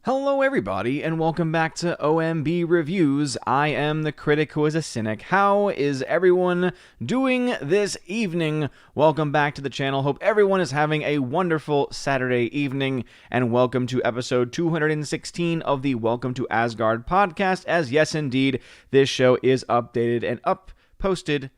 Hello everybody, and welcome back to OMB Reviews. I am the critic who is a cynic. How is everyone doing this evening? Welcome back to the channel. Hope everyone is having a wonderful Saturday evening, and welcome to episode 216 of the Welcome to Asgard podcast, as yes indeed, this show is updated and uploaded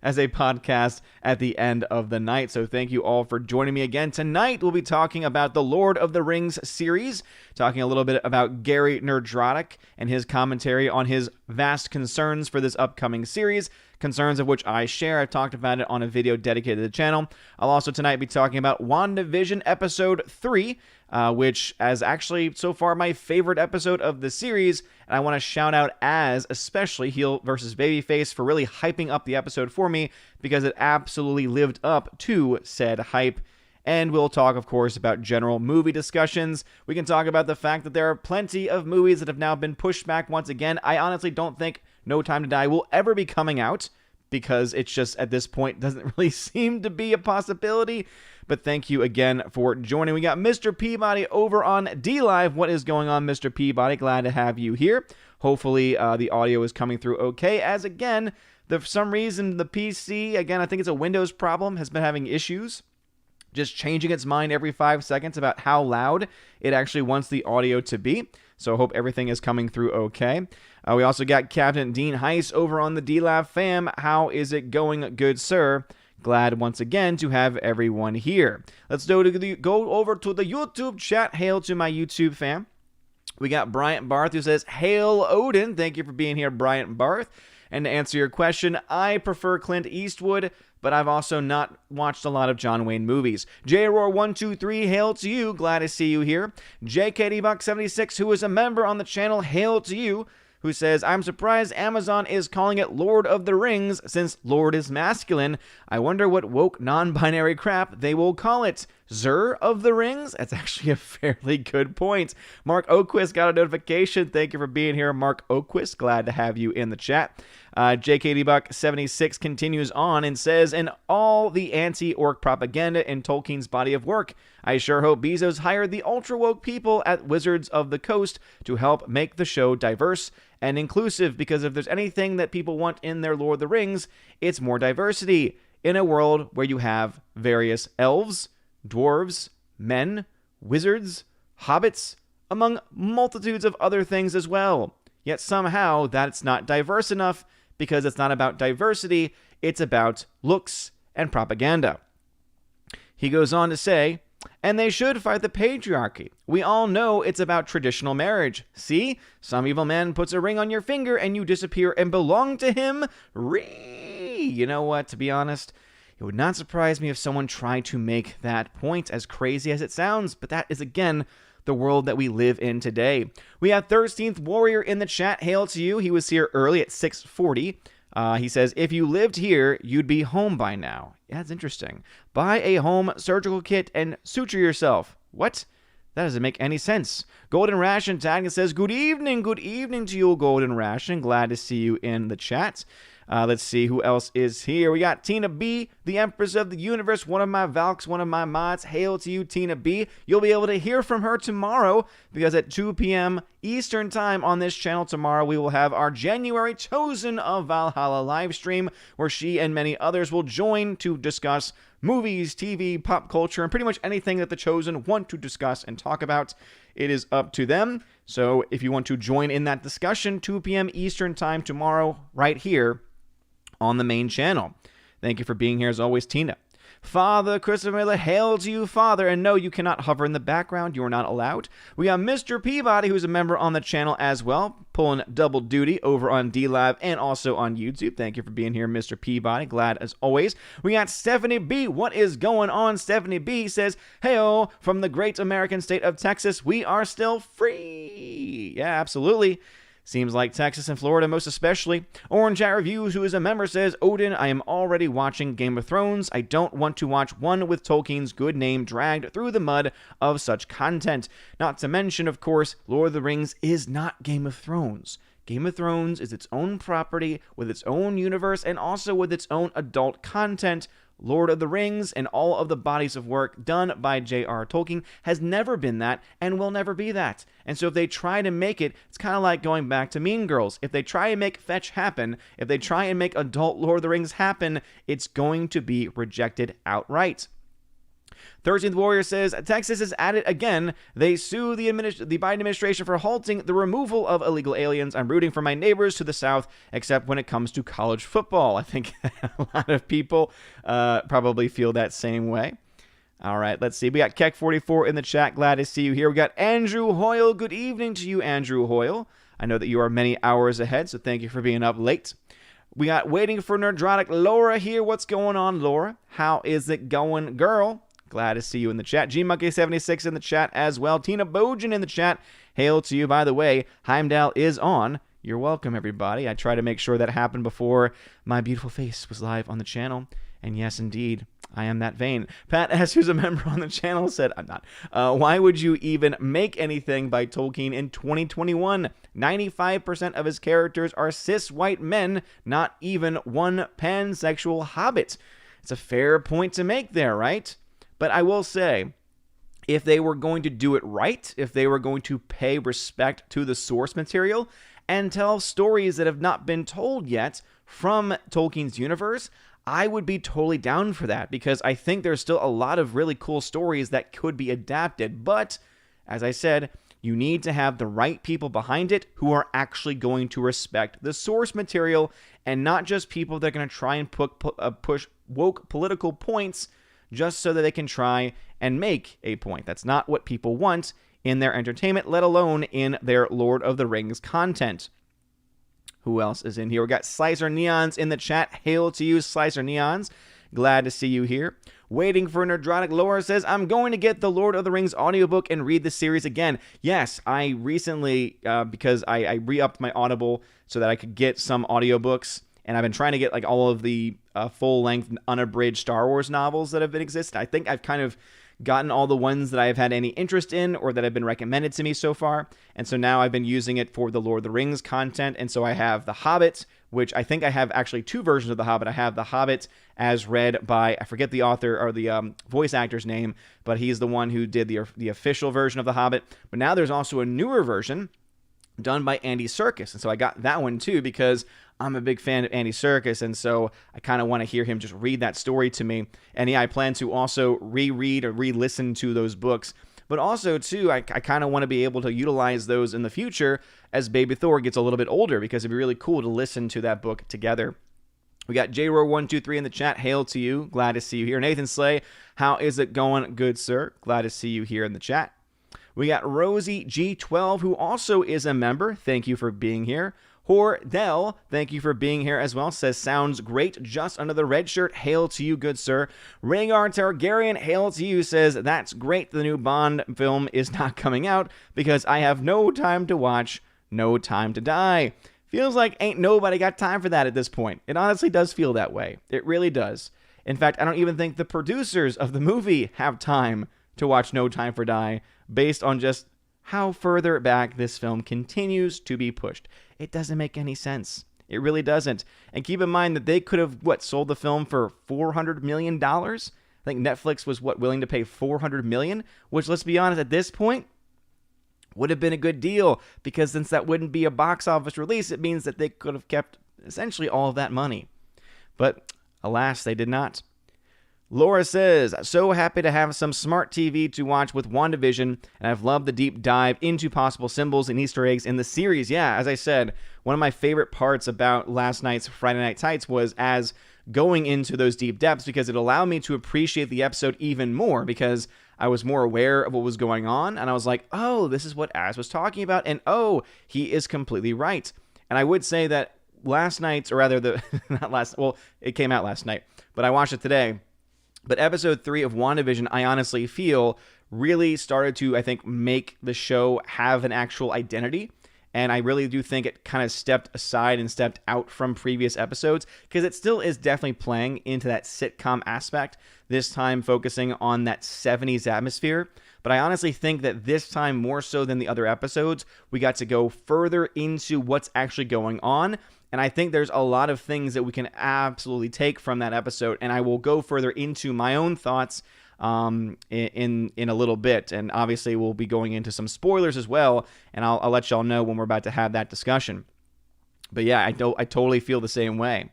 as a podcast at the end of the night. So thank you all for joining me again. Tonight we'll be talking about the Lord of the Rings series, talking a little bit about Gary Nerdrotic and his commentary on his vast concerns for this upcoming series, concerns of which I share. I've talked about it on a video dedicated to the channel. I'll also tonight be talking about WandaVision episode 3, which is actually so far my favorite episode of the series, and I want to shout out especially heel versus babyface for really hyping up the episode for me, because it absolutely lived up to said hype. And we'll talk, of course, about general movie discussions. We can talk about the fact that there are plenty of movies that have now been pushed back once again. I honestly don't think No Time to Die will ever be coming out, because it's just, at this point, doesn't really seem to be a possibility. But thank you again for joining. We got Mr. Peabody over on D-Live. What is going on, Mr. Peabody? Glad to have you here. Hopefully the audio is coming through okay, as again, for some reason, the PC, again, I think it's a Windows problem, has been having issues, just changing its mind every 5 seconds about how loud it actually wants the audio to be. So I hope everything is coming through okay. We also got Captain Dean Heiss over on the D-Lab fam. How is it going, good sir? Glad once again to have everyone here. Let's go over to the YouTube chat. Hail to my YouTube fam. We got Bryant Barth who says, "Hail Odin." Thank you for being here, Bryant Barth. And to answer your question, I prefer Clint Eastwood, but I've also not watched a lot of John Wayne movies. JRoar123, hail to you. Glad to see you here. JKDBuck76, who is a member on the channel, hail to you, who says, "I'm surprised Amazon is calling it Lord of the Rings, since Lord is masculine. I wonder what woke non-binary crap they will call it. Zer of the Rings?" That's actually a fairly good point. Mark Oquist got a notification. Thank you for being here, Mark Oquist. Glad to have you in the chat. JKDBuck76 continues on and says, "In all the anti-orc propaganda in Tolkien's body of work, I sure hope Bezos hired the ultra-woke people at Wizards of the Coast to help make the show diverse and inclusive, because if there's anything that people want in their Lord of the Rings, it's more diversity in a world where you have various elves, dwarves, men, wizards, hobbits, among multitudes of other things as well. Yet somehow that's not diverse enough, because it's not about diversity, it's about looks and propaganda." He goes on to say, "And they should fight the patriarchy. We all know it's about traditional marriage. See, some evil man puts a ring on your finger and you disappear and belong to him. You know what, to be honest, it would not surprise me if someone tried to make that point, as crazy as it sounds, but that is, again, the world that we live in today." We have 13th Warrior in the chat. Hail to you. He was here early at 6:40. He says, "If you lived here, you'd be home by now." Yeah, that's interesting. "Buy a home surgical kit and suture yourself." What? That doesn't make any sense. Golden Ration tagging says, Good evening to you, Golden Ration. Glad to see you in the chat. Let's see who else is here. We got Tina B, the Empress of the Universe, one of my Valks, one of my mods. Hail to you, Tina B. You'll be able to hear from her tomorrow, because at 2 p.m. Eastern Time on this channel tomorrow, we will have our January Chosen of Valhalla live stream, where she and many others will join to discuss movies, TV, pop culture, and pretty much anything that the Chosen want to discuss and talk about. It is up to them. So if you want to join in that discussion, 2 p.m. Eastern Time tomorrow, right here on the main channel. Thank you for being here as always, Tina. Father Christopher Miller, hail to you, Father. And no, you cannot hover in the background. You are not allowed. We got Mr. Peabody, who's a member on the channel as well, pulling double duty over on D-Live and also on YouTube. Thank you for being here, Mr. Peabody. Glad as always. We got Stephanie B. What is going on? Stephanie B says, "Hey-o, from the great American state of Texas, we are still free." Yeah, absolutely. Seems like Texas and Florida most especially. Orange Hat Reviews, who is a member, says, "Odin, I am already watching Game of Thrones. I don't want to watch one with Tolkien's good name dragged through the mud of such content. Not to mention, of course, Lord of the Rings is not Game of Thrones. Game of Thrones is its own property with its own universe and also with its own adult content, Lord of the Rings and all of the bodies of work done by J.R. Tolkien has never been that and will never be that. And so if they try to make it, it's kind of like going back to Mean Girls. If they try and make fetch happen, if they try and make adult Lord of the Rings happen, it's going to be rejected outright. 13th Warrior says, Texas is at it again. They sue the Biden administration for halting the removal of illegal aliens. I'm rooting for my neighbors to the south, except when it comes to college football. I think a lot of people probably feel that same way. All right, let's see. We got Keck44 in the chat. Glad to see you here. We got Andrew Hoyle. Good evening to you, Andrew Hoyle. I know that you are many hours ahead, so thank you for being up late. We got Waiting for Nerdrotic Laura here. What's going on, Laura? How is it going, girl? Glad to see you in the chat. GMonkey76 in the chat as well. Tina Bojan in the chat. Hail to you. By the way, Heimdall is on. You're welcome, everybody. I try to make sure that happened before my beautiful face was live on the channel. And yes, indeed, I am that vain. Pat S., who's a member on the channel, said, I'm not. Why would you even make anything by Tolkien in 2021? 95% of his characters are cis white men, not even one pansexual hobbit. It's a fair point to make there, right? But I will say, if they were going to do it right, if they were going to pay respect to the source material and tell stories that have not been told yet from Tolkien's universe, I would be totally down for that, because I think there's still a lot of really cool stories that could be adapted. But, as I said, you need to have the right people behind it who are actually going to respect the source material, and not just people that are going to try and push woke political points just so that they can try and make a point. That's not what people want in their entertainment, let alone in their Lord of the Rings content. Who else is in here? We got Slicer Neons in the chat. Hail to you, Slicer Neons. Glad to see you here. Waiting for Nerdrotic Laura says, I'm going to get the Lord of the Rings audiobook and read the series again. Yes, I recently, because I re-upped my Audible so that I could get some audiobooks, and I've been trying to get like all of the full-length, unabridged Star Wars novels that have been existed. I think I've kind of gotten all the ones that I've had any interest in or that have been recommended to me so far. And so now I've been using it for the Lord of the Rings content. And so I have The Hobbit, which I think I have actually two versions of The Hobbit. I have The Hobbit as read by, I forget the author or the voice actor's name, but he's the one who did the official version of The Hobbit. But now there's also a newer version done by Andy Serkis. And so I got that one too, because I'm a big fan of Andy Serkis, and so I kind of want to hear him just read that story to me. And yeah, I plan to also reread or re-listen to those books. But also, too, I kind of want to be able to utilize those in the future as Baby Thor gets a little bit older, because it'd be really cool to listen to that book together. We got JRO123 in the chat. Hail to you. Glad to see you here. Nathan Slay, how is it going, good sir? Glad to see you here in the chat. We got Rosie G12, who also is a member. Thank you for being here. Hordell, thank you for being here as well, says, sounds great, just under the red shirt. Hail to you, good sir. Rhaegar Targaryen, hail to you, says, that's great, the new Bond film is not coming out because I have no time to watch, no time to die. Feels like ain't nobody got time for that at this point. It honestly does feel that way. It really does. In fact, I don't even think the producers of the movie have time to watch No Time for Die, based on just how further back this film continues to be pushed. It doesn't make any sense. It really doesn't. And keep in mind that they could have, sold the film for $400 million? I think Netflix was, willing to pay $400 million? Which, let's be honest, at this point, would have been a good deal. Because since that wouldn't be a box office release, it means that they could have kept essentially all of that money. But, alas, they did not. Laura says, so happy to have some smart TV to watch with WandaVision, and I've loved the deep dive into possible symbols and Easter eggs in the series. Yeah, as I said, one of my favorite parts about last night's Friday Night Tights was as going into those deep depths, because it allowed me to appreciate the episode even more, because I was more aware of what was going on, and I was like, oh, this is what Az was talking about, and oh, he is completely right. And I would say that last night's, or rather, it came out last night, but I watched it today. But episode 3 of WandaVision, I honestly feel, really started to, I think, make the show have an actual identity. And I really do think it kind of stepped aside and stepped out from previous episodes, because it still is definitely playing into that sitcom aspect, this time focusing on that 70s atmosphere. But I honestly think that this time, more so than the other episodes, we got to go further into what's actually going on. And I think there's a lot of things that we can absolutely take from that episode, and I will go further into my own thoughts in a little bit. And obviously we'll be going into some spoilers as well, and I'll let y'all know when we're about to have that discussion. But yeah, I totally feel the same way.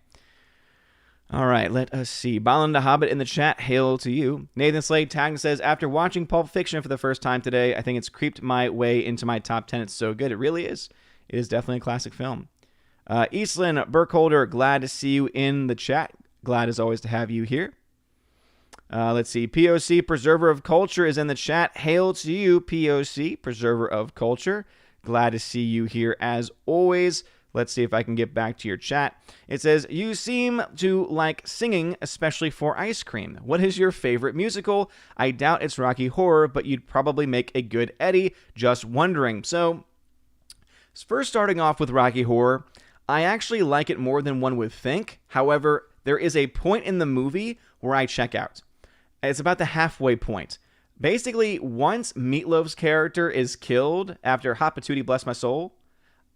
All right, let us see. Balan the Hobbit in the chat, hail to you. Nathan Slade tagged says, after watching Pulp Fiction for the first time today, I think it's creeped my way into my top 10. It's so good. It really is. It is definitely a classic film. Eastland Burkholder, glad to see you in the chat. Glad as always to have you here. Let's see. POC, Preserver of Culture, is in the chat. Hail to you, POC, Preserver of Culture. Glad to see you here as always. Let's see if I can get back to your chat. It says, you seem to like singing, especially for ice cream. What is your favorite musical? I doubt it's Rocky Horror, but you'd probably make a good Eddie. Just wondering. So, first starting off with Rocky Horror, I actually like it more than one would think. However, there is a point in the movie where I check out. It's about the halfway point. Basically, once Meatloaf's character is killed after Hot Patootie, bless my soul,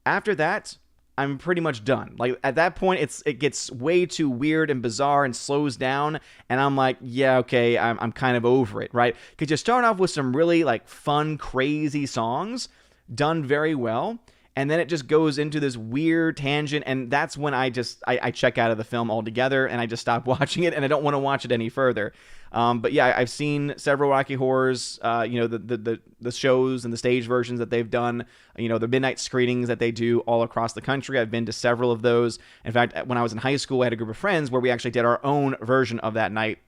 after that, I'm pretty much done. Like, at that point, it gets way too weird and bizarre and slows down, and I'm like, yeah, okay, I'm kind of over it, right? Because you start off with some really, like, fun, crazy songs done very well, and then it just goes into this weird tangent, and that's when I check out of the film altogether, and I just stop watching it, and I don't want to watch it any further. But yeah, I've seen several Rocky Horrors, the shows and the stage versions that they've done, the midnight screenings that they do all across the country. I've been to several of those. In fact, when I was in high school, I had a group of friends where we actually did our own version of that night,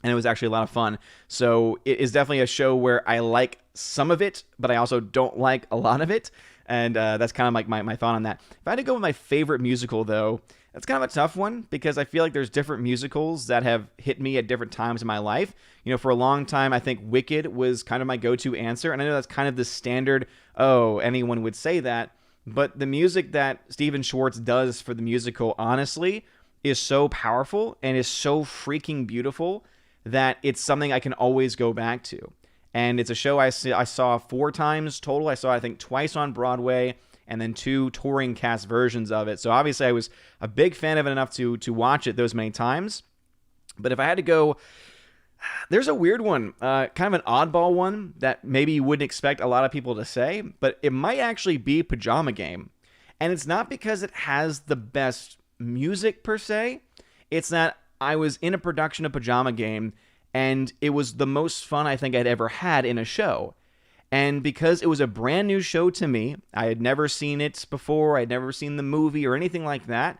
and it was actually a lot of fun. So it is definitely a show where I like some of it, but I also don't like a lot of it. And that's kind of like my thought on that. If I had to go with my favorite musical, though, it's kind of a tough one because I feel like there's different musicals that have hit me at different times in my life. For a long time, I think Wicked was kind of my go-to answer. And I know that's kind of the standard, anyone would say that. But the music that Steven Schwartz does for the musical, honestly, is so powerful and is so freaking beautiful that it's something I can always go back to. And it's a show I saw 4 times total. I saw, I think, twice on Broadway and then 2 touring cast versions of it. So obviously I was a big fan of it enough to watch it those many times. But if I had to go, there's a weird one, kind of an oddball one that maybe you wouldn't expect a lot of people to say, but it might actually be Pajama Game. And it's not because it has the best music per se. It's that I was in a production of Pajama Game, and it was the most fun I think I'd ever had in a show. And because it was a brand new show to me, I had never seen it before, I'd never seen the movie or anything like that,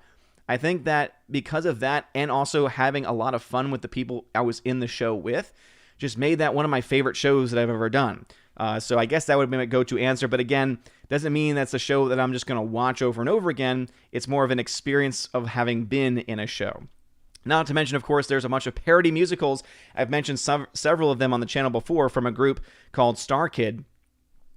I think that because of that, and also having a lot of fun with the people I was in the show with, just made that one of my favorite shows that I've ever done. So I guess that would have been my go-to answer, but again, doesn't mean that's a show that I'm just going to watch over and over again. It's more of an experience of having been in a show. Not to mention, of course, there's a bunch of parody musicals. I've mentioned several of them on the channel before from a group called Star Kid.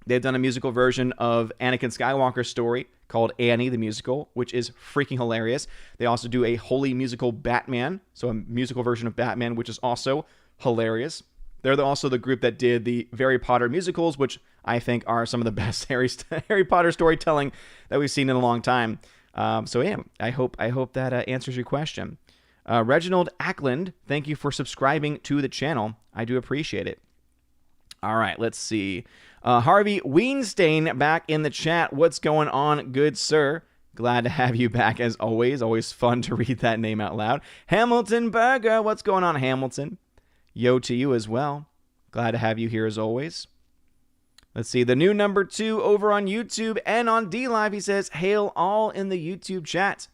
They've done a musical version of Anakin Skywalker's story called Annie the Musical, which is freaking hilarious. They also do a wholly musical Batman, so a musical version of Batman, which is also hilarious. They're also the group that did the Harry Potter musicals, which I think are some of the best Harry Potter storytelling that we've seen in a long time. So yeah, I hope that answers your question. Reginald Ackland, thank you for subscribing to the channel. I do appreciate it. All right, let's see. Harvey Weinstein back in the chat. What's going on, good sir? Glad to have you back as always. Always fun to read that name out loud. Hamilton Burger, what's going on, Hamilton? Yo to you as well. Glad to have you here as always. Let's see. The new number 2 over on YouTube and on DLive. He says, hail all in the YouTube chat.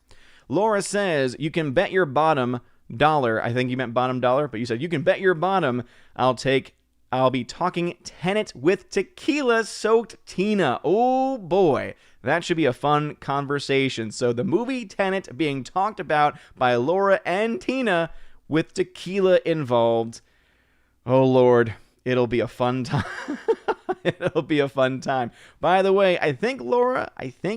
Laura says, you can bet your bottom dollar. I think you meant bottom dollar, but you said, you can bet your bottom. I'll be talking Tenet with tequila-soaked Tina. Oh, boy. That should be a fun conversation. So the movie Tenet being talked about by Laura and Tina with tequila involved. Oh, Lord. It'll be a fun time. It'll be a fun time. By the way, I think, Laura,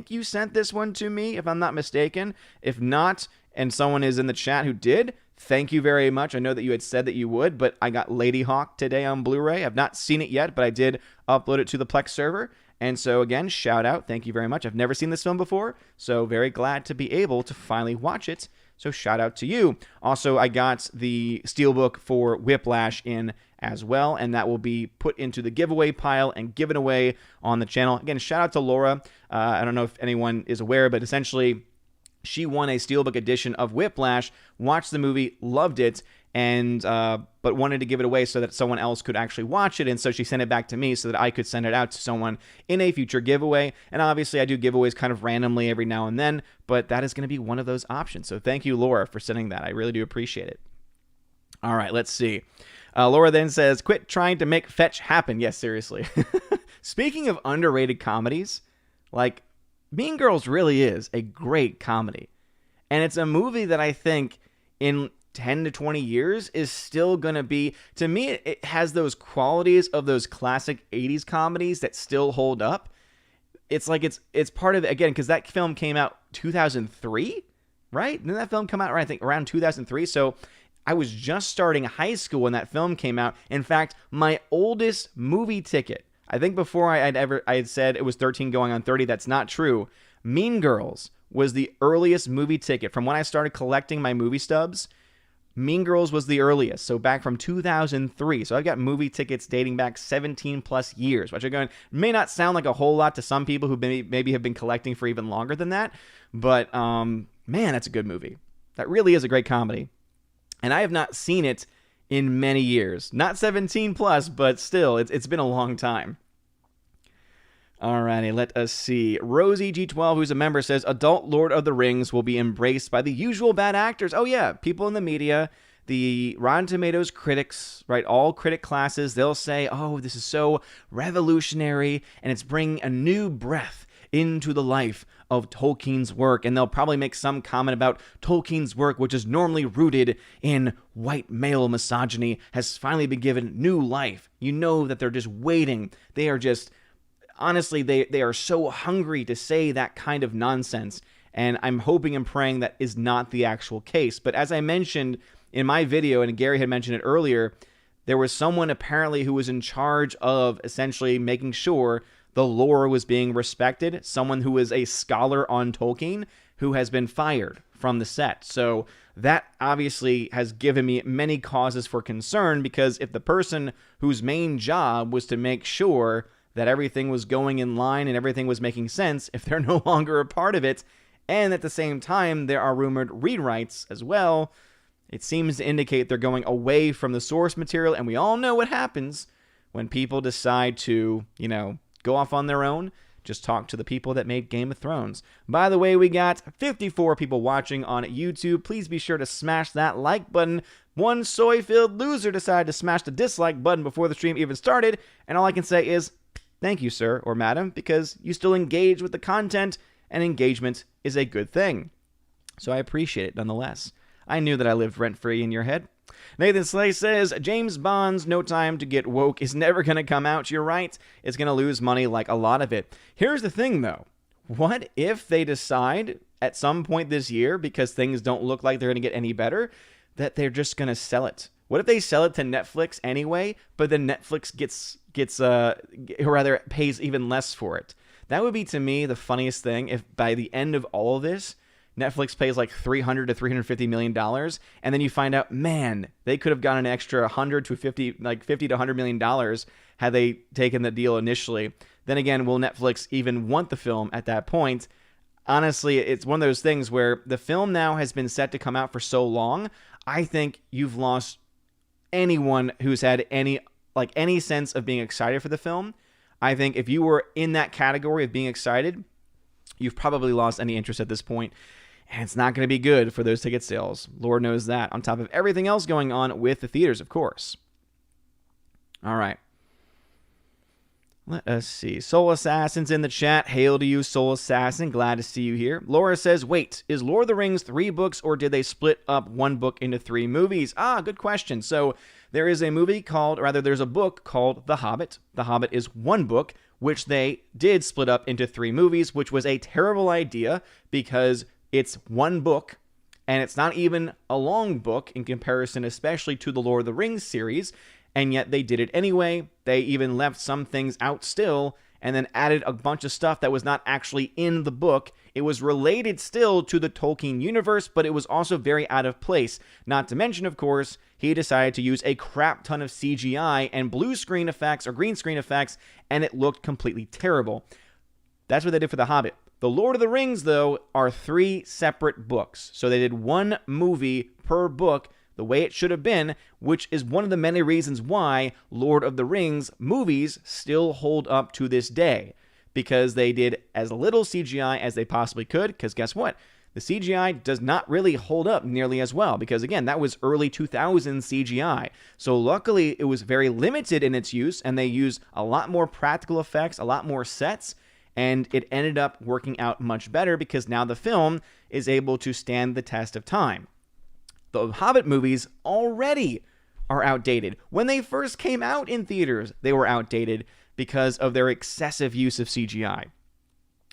you sent this one to me, if I'm not mistaken. If not, and someone is in the chat who did, thank you very much. I know that you had said that you would, but I got Lady Hawk today on Blu-ray. I've not seen it yet, but I did upload it to the Plex server, And so again, shout out. Thank you very much. I've never seen this film before, so very glad to be able to finally watch it. So shout out to you. Also, I got the steelbook for Whiplash in as well, and that will be put into the giveaway pile and given away on the channel. Again, shout out to Laura. I don't know if anyone is aware, but essentially she won a steelbook edition of Whiplash, watched the movie, loved it, and but wanted to give it away so that someone else could actually watch it, and so she sent it back to me so that I could send it out to someone in a future giveaway. And obviously I do giveaways kind of randomly every now and then, but that is going to be one of those options. So thank you, Laura, for sending that. I really do appreciate it. All right, let's see. Laura then says, quit trying to make fetch happen. Yes, seriously. Speaking of underrated comedies, like, Mean Girls really is a great comedy. And it's a movie that I think in 10 to 20 years is still going to be, to me, it has those qualities of those classic 80s comedies that still hold up. It's like it's part of it, again, because that film came out 2003, right? Didn't that film come out, I think, around 2003? So I was just starting high school when that film came out. In fact, my oldest movie ticket, I think before I had said it was 13 going on 30. That's not true. Mean Girls was the earliest movie ticket. From when I started collecting my movie stubs, Mean Girls was the earliest. So back from 2003. So I've got movie tickets dating back 17 plus years, which again may not sound like a whole lot to some people who maybe have been collecting for even longer than that. But man, that's a good movie. That really is a great comedy. And I have not seen it in many years. Not 17 plus, but still, it's been a long time. Alrighty, let us see. Rosie G12, who's a member, says, adult Lord of the Rings will be embraced by the usual bad actors. Oh yeah, people in the media, the Rotten Tomatoes critics, right, all critic classes, they'll say, oh, this is so revolutionary, and it's bringing a new breath into the life of Tolkien's work, and they'll probably make some comment about Tolkien's work, which is normally rooted in white male misogyny, has finally been given new life. You know that they're just waiting. They are just, honestly, they are so hungry to say that kind of nonsense, and I'm hoping and praying that is not the actual case. But as I mentioned in my video, and Gary had mentioned it earlier, there was someone apparently who was in charge of essentially making sure the lore was being respected, someone who is a scholar on Tolkien, who has been fired from the set. So that obviously has given me many causes for concern, because if the person whose main job was to make sure that everything was going in line and everything was making sense, if they're no longer a part of it, and at the same time there are rumored rewrites as well, it seems to indicate they're going away from the source material, and we all know what happens when people decide to, go off on their own. Just talk to the people that made Game of Thrones. By the way, we got 54 people watching on YouTube. Please be sure to smash that like button. One soy-filled loser decided to smash the dislike button before the stream even started, and all I can say is thank you, sir or madam, because you still engage with the content, and engagement is a good thing. So I appreciate it nonetheless. I knew that I lived rent-free in your head. Nathan Slay says, James Bond's No Time to Get Woke is never going to come out. You're right. It's going to lose money like a lot of it. Here's the thing, though. What if they decide at some point this year, because things don't look like they're going to get any better, that they're just going to sell it? What if they sell it to Netflix anyway, but then Netflix pays even less for it? That would be, to me, the funniest thing if by the end of all of this, Netflix pays like $300 to $350 million, and then you find out, man, they could have gotten an extra $50 to $100 million had they taken the deal initially. Then again, will Netflix even want the film at that point? Honestly, it's one of those things where the film now has been set to come out for so long. I think you've lost anyone who's had any sense of being excited for the film. I think if you were in that category of being excited, you've probably lost any interest at this point. And it's not going to be good for those ticket sales. Lord knows that. On top of everything else going on with the theaters, of course. All right. Let us see. Soul Assassin's in the chat. Hail to you, Soul Assassin. Glad to see you here. Laura says, wait, is Lord of the Rings 3 books, or did they split up one book into 3 movies? Good question. So there's a book called The Hobbit. The Hobbit is one book, which they did split up into 3 movies, which was a terrible idea because it's one book, and it's not even a long book in comparison, especially to the Lord of the Rings series. and yet they did it anyway. They even left some things out still, and then added a bunch of stuff that was not actually in the book. It was related still to the Tolkien universe, but it was also very out of place. Not to mention, of course, he decided to use a crap ton of CGI and blue screen effects or green screen effects, and it looked completely terrible. That's what they did for The Hobbit. The Lord of the Rings, though, are 3 separate books. So they did 1 movie per book, the way it should have been, which is one of the many reasons why Lord of the Rings movies still hold up to this day. Because they did as little CGI as they possibly could, because guess what? The CGI does not really hold up nearly as well, because again, that was early 2000s CGI. So luckily, it was very limited in its use, and they used a lot more practical effects, a lot more sets, and it ended up working out much better because now the film is able to stand the test of time. The Hobbit movies already are outdated. When they first came out in theaters, they were outdated because of their excessive use of CGI.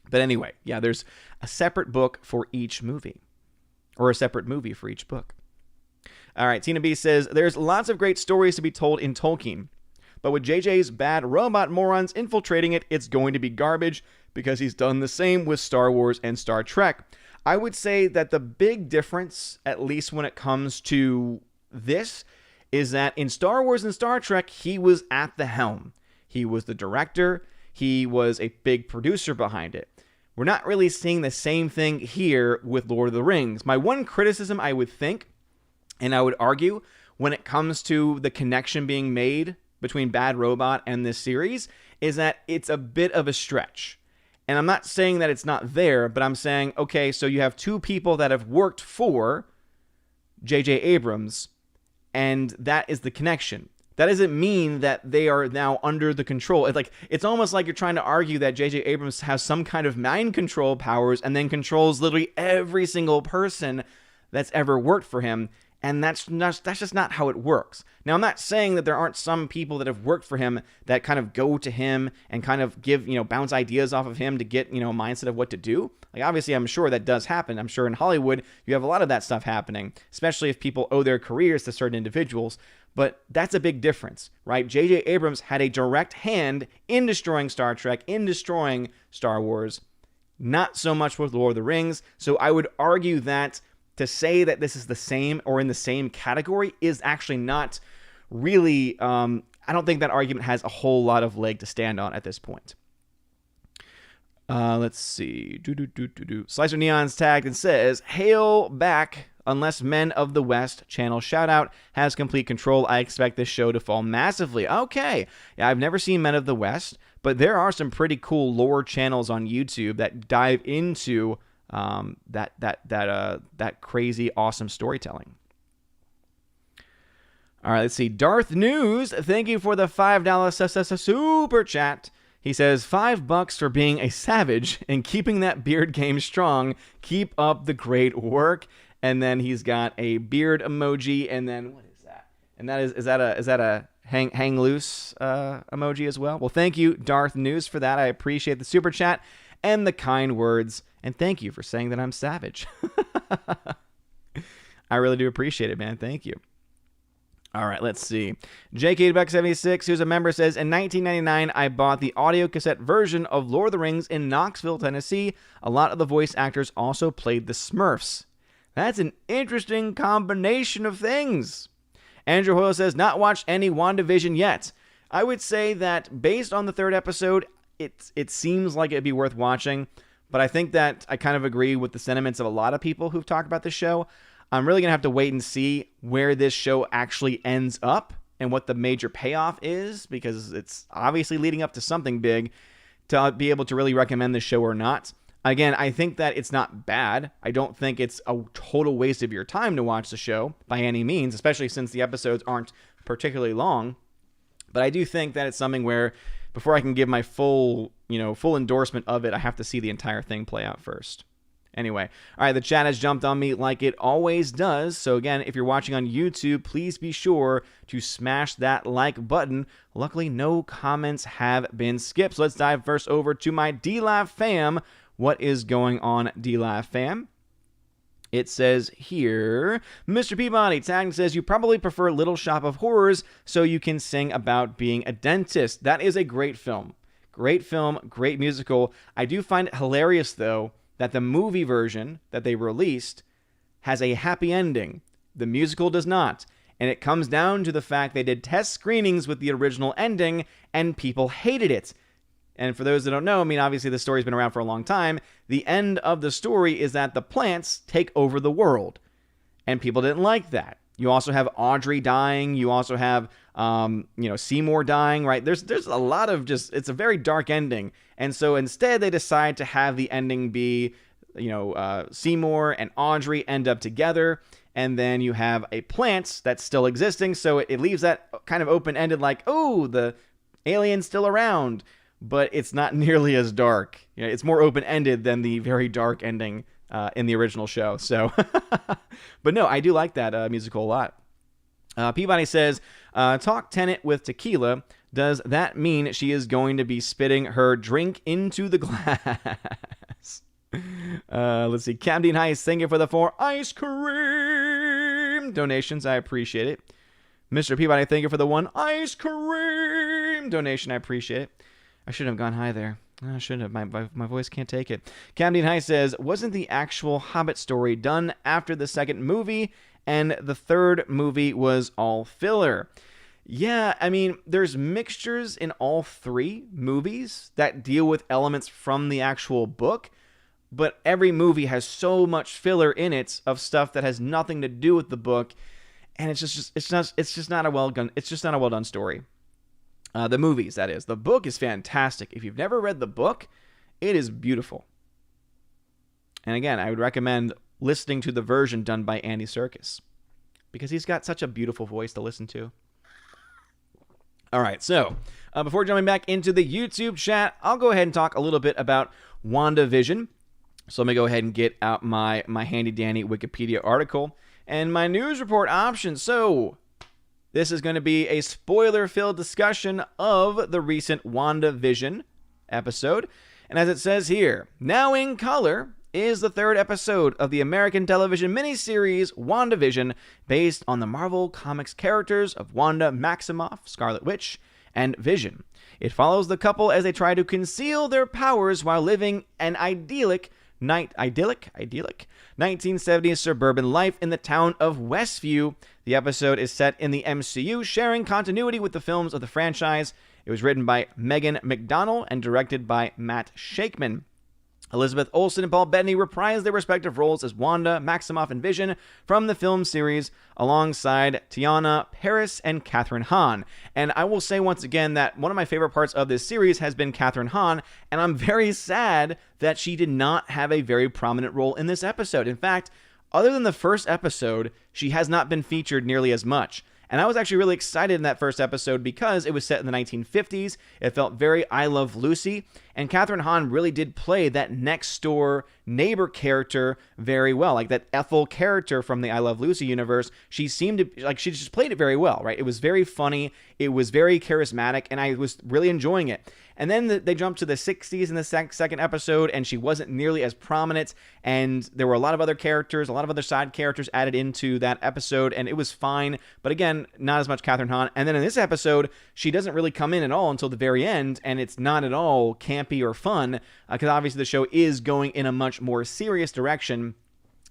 But anyway, yeah, there's a separate book for each movie, or a separate movie for each book. All right, Tina B says, there's lots of great stories to be told in Tolkien, but with JJ's bad robot morons infiltrating it, it's going to be garbage because he's done the same with Star Wars and Star Trek. I would say that the big difference, at least when it comes to this, is that in Star Wars and Star Trek, he was at the helm. He was the director. He was a big producer behind it. We're not really seeing the same thing here with Lord of the Rings. My one criticism, I would think, and I would argue, when it comes to the connection being made between Bad Robot and this series, is that it's a bit of a stretch. And I'm not saying that it's not there, but I'm saying, okay, so you have 2 people that have worked for J.J. Abrams, and that is the connection. That doesn't mean that they are now under the control. It's almost like you're trying to argue that J.J. Abrams has some kind of mind control powers and then controls literally every single person that's ever worked for him. And that's just not how it works. Now, I'm not saying that there aren't some people that have worked for him that kind of go to him and kind of give, bounce ideas off of him to get, a mindset of what to do. Like, obviously, I'm sure that does happen. I'm sure in Hollywood, you have a lot of that stuff happening, especially if people owe their careers to certain individuals. But that's a big difference, right? J.J. Abrams had a direct hand in destroying Star Trek, in destroying Star Wars, not so much with Lord of the Rings. So I would argue that to say that this is the same or in the same category is actually not really, I don't think that argument has a whole lot of leg to stand on at this point. Let's see. Slicer Neon's tagged and says, hail back. Unless Men of the West channel shoutout has complete control, I expect this show to fall massively. Okay. Yeah, I've never seen Men of the West, but there are some pretty cool lore channels on YouTube that dive into that crazy awesome storytelling. All right, let's see. Darth News, thank you for the $5 super chat. He says, $5 for being a savage and keeping that beard game strong. Keep up the great work. And then he's got a beard emoji, and then what is that? And that is that a hang loose emoji as well? Well, thank you, Darth News, for that. I appreciate the super chat and the kind words. And thank you for saying that I'm savage. I really do appreciate it, man. Thank you. All right, let's see. JK76, who's a member, says, in 1999, I bought the audio cassette version of Lord of the Rings in Knoxville, Tennessee. A lot of the voice actors also played the Smurfs. That's an interesting combination of things. Andrew Hoyle says, not watched any WandaVision yet. I would say that based on the 3rd episode, it seems like it'd be worth watching. But I think that I kind of agree with the sentiments of a lot of people who've talked about this show. I'm really going to have to wait and see where this show actually ends up and what the major payoff is, because it's obviously leading up to something big to be able to really recommend this show or not. Again, I think that it's not bad. I don't think it's a total waste of your time to watch the show by any means, especially since the episodes aren't particularly long. But I do think that it's something where before I can give my full endorsement of it, I have to see the entire thing play out first. Anyway, all right, the chat has jumped on me like it always does. So again, if you're watching on YouTube, please be sure to smash that like button. Luckily, no comments have been skipped. So let's dive first over to my DLav fam. What is going on, DLav fam? It says here, Mr. Peabody tagged says, you probably prefer Little Shop of Horrors so you can sing about being a dentist. That is a great film. Great film, great musical. I do find it hilarious, though, that the movie version that they released has a happy ending. The musical does not. And it comes down to the fact they did test screenings with the original ending, and people hated it. And for those that don't know, I mean, obviously the story's been around for a long time. The end of the story is that the plants take over the world. And people didn't like that. You also have Audrey dying. You also have, Seymour dying, right? There's a lot of it's a very dark ending. And so instead they decide to have the ending be, Seymour and Audrey end up together. And then you have a plant that's still existing. So it leaves that kind of open-ended like, oh, the alien's still around. But it's not nearly as dark. It's more open-ended than the very dark ending in the original show. So, but no, I do like that musical a lot. Peabody says, talk Tenet with tequila. Does that mean she is going to be spitting her drink into the glass? Let's see. Camden Heights, thank you for the 4 ice cream donations. I appreciate it. Mr. Peabody, thank you for the 1 ice cream donation. I appreciate it. I shouldn't have gone high there. I shouldn't have. My voice can't take it. Camden High says, wasn't the actual Hobbit story done after the second movie, and the third movie was all filler? Yeah, I mean, there's mixtures in all 3 movies that deal with elements from the actual book, but every movie has so much filler in it of stuff that has nothing to do with the book, and it's just not a well done story. The movies, that is. The book is fantastic. If you've never read the book, it is beautiful. And again, I would recommend listening to the version done by Andy Serkis, because he's got such a beautiful voice to listen to. All right, so before jumping back into the YouTube chat, I'll go ahead and talk a little bit about WandaVision. So let me go ahead and get out my handy-dandy Wikipedia article and my news report options. So this is going to be a spoiler-filled discussion of the recent WandaVision episode. And as it says here, now in color is the 3rd episode of the American television miniseries WandaVision, based on the Marvel Comics characters of Wanda Maximoff, Scarlet Witch, and Vision. It follows the couple as they try to conceal their powers while living an idyllic 1970s suburban life in the town of Westview. The episode is set in the MCU, sharing continuity with the films of the franchise. It was written by Megan McDonnell and directed by Matt Shakeman. Elizabeth Olsen and Paul Bettany reprised their respective roles as Wanda, Maximoff, and Vision from the film series alongside Tiana Paris and Catherine Hahn. And I will say once again that one of my favorite parts of this series has been Catherine Hahn, and I'm very sad that she did not have a very prominent role in this episode. In fact, other than the first episode, she has not been featured nearly as much. And I was actually really excited in that first episode because it was set in the 1950s. It felt very I Love Lucy. And Catherine Hahn really did play that next door neighbor character very well. Like that Ethel character from the I Love Lucy universe. She seemed to, like, she just played it very well, right? It was very funny. It was very charismatic. And I was really enjoying it. And then they jumped to the 60s in the second episode, and she wasn't nearly as prominent, and there were a lot of other characters, a lot of other side characters added into that episode, and it was fine, but again, not as much Catherine Hahn. And then in this episode, she doesn't really come in at all until the very end, and it's not at all campy or fun, because obviously the show is going in a much more serious direction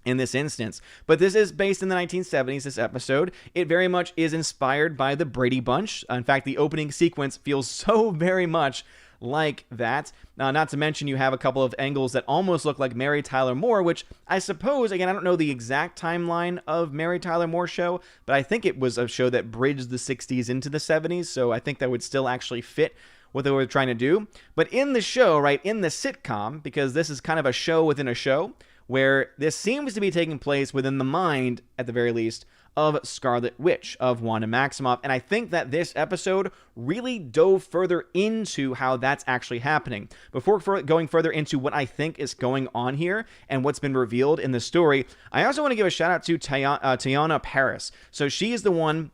in this instance. But this is based in the 1970s, this episode. It very much is inspired by the Brady Bunch. In fact, the opening sequence feels so very much like that. Not to mention you have a couple of angles that almost look like Mary Tyler Moore, which I suppose, again, I don't know the exact timeline of Mary Tyler Moore's show, but I think it was a show that bridged the 60s into the 70s, so I think that would still actually fit what they were trying to do. But in the show, right, in the sitcom, because this is kind of a show within a show, where this seems to be taking place within the mind, at the very least, of Scarlet Witch, of Wanda Maximoff. And I think that this episode really dove further into how that's actually happening. Before going further into what I think is going on here and what's been revealed in the story, I also want to give a shout out to Tiana Paris. So she is the one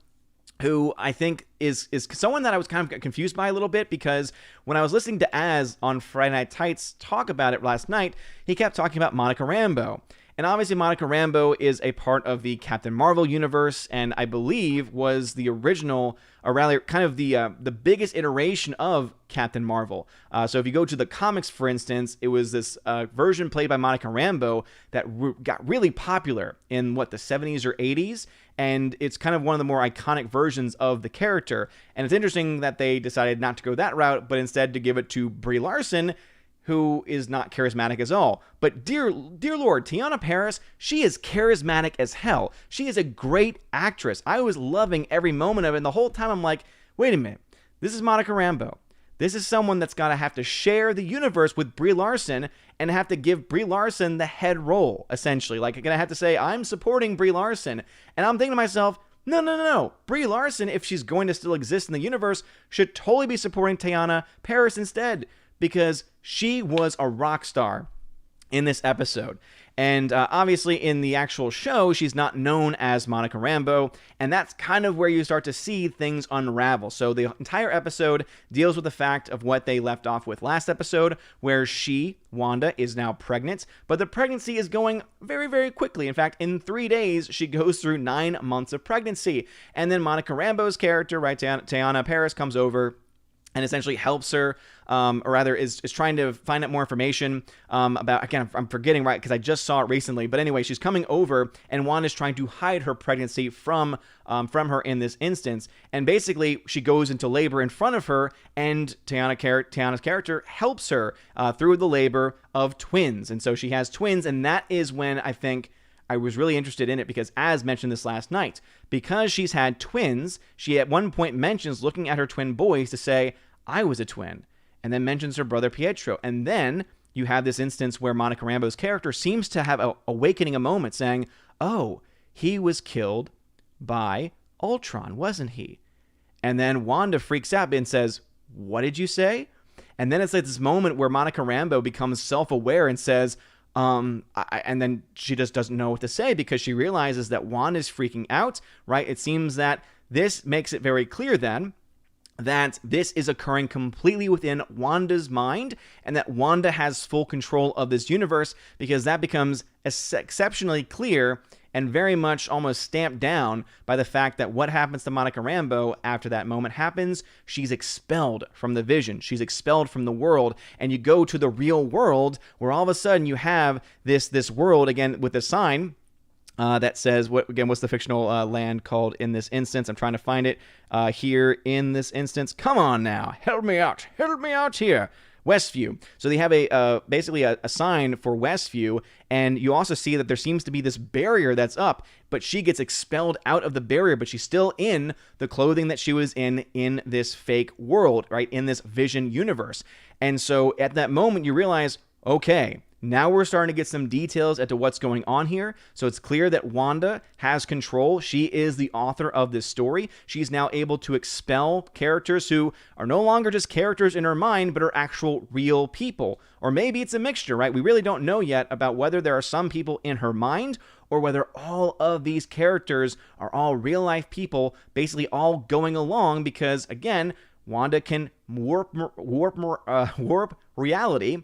who I think is someone that I was kind of confused by a little bit, because when I was listening to Az on Friday Night Tights talk about it last night, he kept talking about Monica Rambeau. And obviously Monica Rambeau is a part of the Captain Marvel universe, and I believe was the original, or rather kind of the biggest iteration of Captain Marvel. So if you go to the comics, for instance, it was this version played by Monica Rambeau that got really popular in, the 70s or 80s, and it's kind of one of the more iconic versions of the character. And it's interesting that they decided not to go that route, but instead to give it to Brie Larson, who is not charismatic as all. But dear Lord, Teyonah Parris, she is charismatic as hell. She is a great actress. I was loving every moment of it, and the whole time I'm like, wait a minute, this is Monica Rambeau. This is someone that's got to have to share the universe with Brie Larson and have to give Brie Larson the head role, essentially. Like, I'm going to have to say, I'm supporting Brie Larson. And I'm thinking to myself, no. Brie Larson, if she's going to still exist in the universe, should totally be supporting Teyonah Parris instead, because she was a rock star in this episode. And obviously in the actual show, she's not known as Monica Rambeau, and that's kind of where you start to see things unravel. So the entire episode deals with the fact of what they left off with last episode, where Wanda, is now pregnant, but the pregnancy is going very, very quickly. In fact, in 3 days, she goes through 9 months of pregnancy. And then Monica Rambeau's character, right, Teyonah Parris, comes over and essentially helps her, or rather is trying to find out more information about, again, I'm forgetting, right, because I just saw it recently, but anyway, she's coming over, and Wanda's trying to hide her pregnancy from her in this instance, and basically, she goes into labor in front of her, and Teyonah's character helps her through the labor of twins, and so she has twins, and that is when I think I was really interested in it, because as mentioned this last night, because she's had twins, she at one point mentions looking at her twin boys to say, I was a twin, and then mentions her brother Pietro. And then you have this instance where Monica Rambeau's character seems to have awakening a moment saying, oh, he was killed by Ultron, wasn't he? And then Wanda freaks out and says, what did you say? And then it's like this moment where Monica Rambeau becomes self-aware and says, and then she just doesn't know what to say, because she realizes that Wanda's freaking out, right? It seems that this makes it very clear then that this is occurring completely within Wanda's mind, and that Wanda has full control of this universe, because that becomes exceptionally clear and very much almost stamped down by the fact that what happens to Monica Rambeau after that moment happens, she's expelled from the Vision. She's expelled from the world, and you go to the real world where all of a sudden you have this world, again, with a sign that says, what's the fictional land called in this instance? I'm trying to find it here in this instance. Come on now, help me out here. Westview. So they have basically a sign for Westview, and you also see that there seems to be this barrier that's up, but she gets expelled out of the barrier, but she's still in the clothing that she was in this fake world, right, in this Vision universe. And so at that moment, you realize, okay, now we're starting to get some details as to what's going on here. So it's clear that Wanda has control. She is the author of this story. She's now able to expel characters who are no longer just characters in her mind, but are actual real people. Or maybe it's a mixture, right? We really don't know yet about whether there are some people in her mind, or whether all of these characters are all real life people, basically all going along because, again, Wanda can warp reality.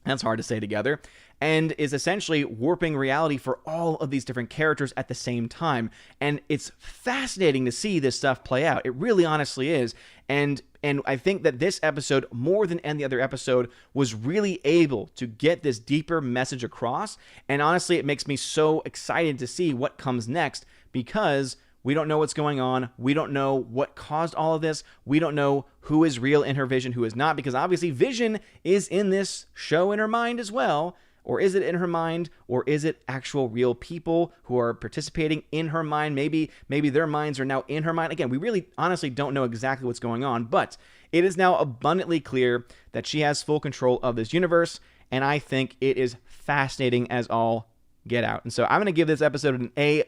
That's hard to say together, and is essentially warping reality for all of these different characters at the same time. And it's fascinating to see this stuff play out. It really honestly is. And I think that this episode, more than any other episode, was really able to get this deeper message across. And honestly, it makes me so excited to see what comes next, because we don't know what's going on. We don't know what caused all of this. We don't know who is real in her Vision, who is not, because obviously Vision is in this show in her mind as well. Or is it in her mind? Or is it actual real people who are participating in her mind? Maybe their minds are now in her mind. Again, we really honestly don't know exactly what's going on, but it is now abundantly clear that she has full control of this universe, and I think it is fascinating as all get out. And so I'm going to give this episode an A-,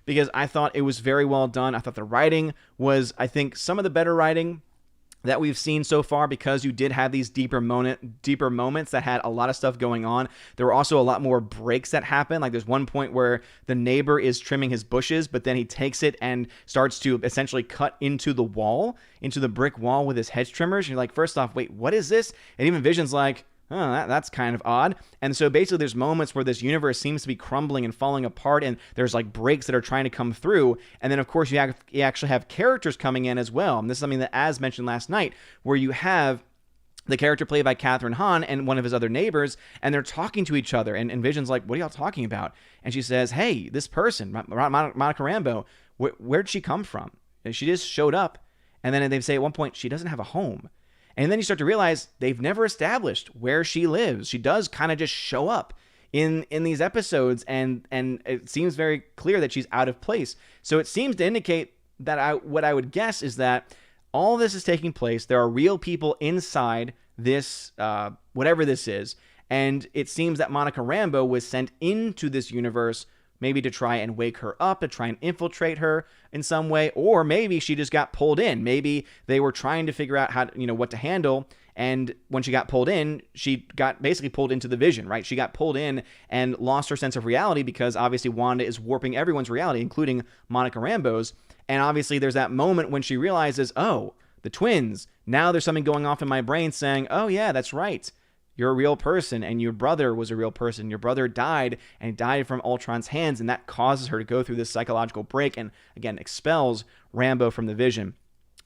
because I thought it was very well done. I thought the writing was, I think, some of the better writing that we've seen so far, because you did have these deeper moments that had a lot of stuff going on. There were also a lot more breaks that happened. Like there's one point where the neighbor is trimming his bushes, but then he takes it and starts to essentially cut into the wall, into the brick wall with his hedge trimmers. And you're like, first off, wait, what is this? And even Vision's like, That's kind of odd. And so basically there's moments where this universe seems to be crumbling and falling apart, and there's like breaks that are trying to come through. And then of course you actually have characters coming in as well. And this is something that Az mentioned last night, where you have the character played by Catherine Hahn and one of his other neighbors, and they're talking to each other. And Vision's like, what are y'all talking about? And she says, hey, this person, Monica Rambeau, where'd she come from? And she just showed up. And then they say at one point, she doesn't have a home. And then you start to realize they've never established where she lives. She does kind of just show up in these episodes, and it seems very clear that she's out of place. So it seems to indicate that what I would guess is that all this is taking place. There are real people inside this, whatever this is. And it seems that Monica Rambeau was sent into this universe maybe to try and wake her up, to try and infiltrate her in some way. Or maybe she just got pulled in. Maybe they were trying to figure out how to, what to handle. And when she got pulled in, she got basically pulled into the Vision, right? She got pulled in and lost her sense of reality because obviously Wanda is warping everyone's reality, including Monica Rambeau's. And obviously there's that moment when she realizes, oh, the twins, now there's something going off in my brain saying, oh yeah, that's right. You're a real person, and your brother was a real person. Your brother died, and he died from Ultron's hands, and that causes her to go through this psychological break and, again, expels Rambeau from the Vision.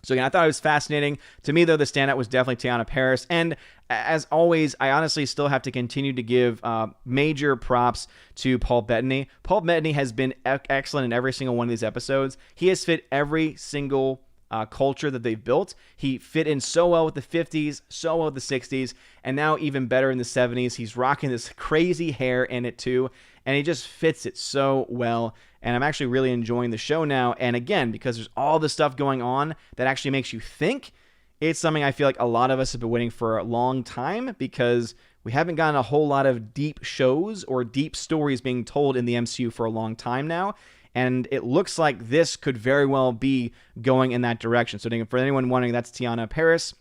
So again, I thought it was fascinating. To me, though, the standout was definitely Teyonah Parris. And as always, I honestly still have to continue to give major props to Paul Bettany. Paul Bettany has been excellent in every single one of these episodes. He has fit every single culture that they've built. He fit in so well with the 50s, so well with the 60s, and now even better in the 70s. He's rocking this crazy hair in it too, and he just fits it so well. And I'm actually really enjoying the show now. And again, because there's all this stuff going on that actually makes you think, it's something I feel like a lot of us have been waiting for a long time, because we haven't gotten a whole lot of deep shows or deep stories being told in the MCU for a long time now. And it looks like this could very well be going in that direction. So for anyone wondering, that's Teyonah Parris.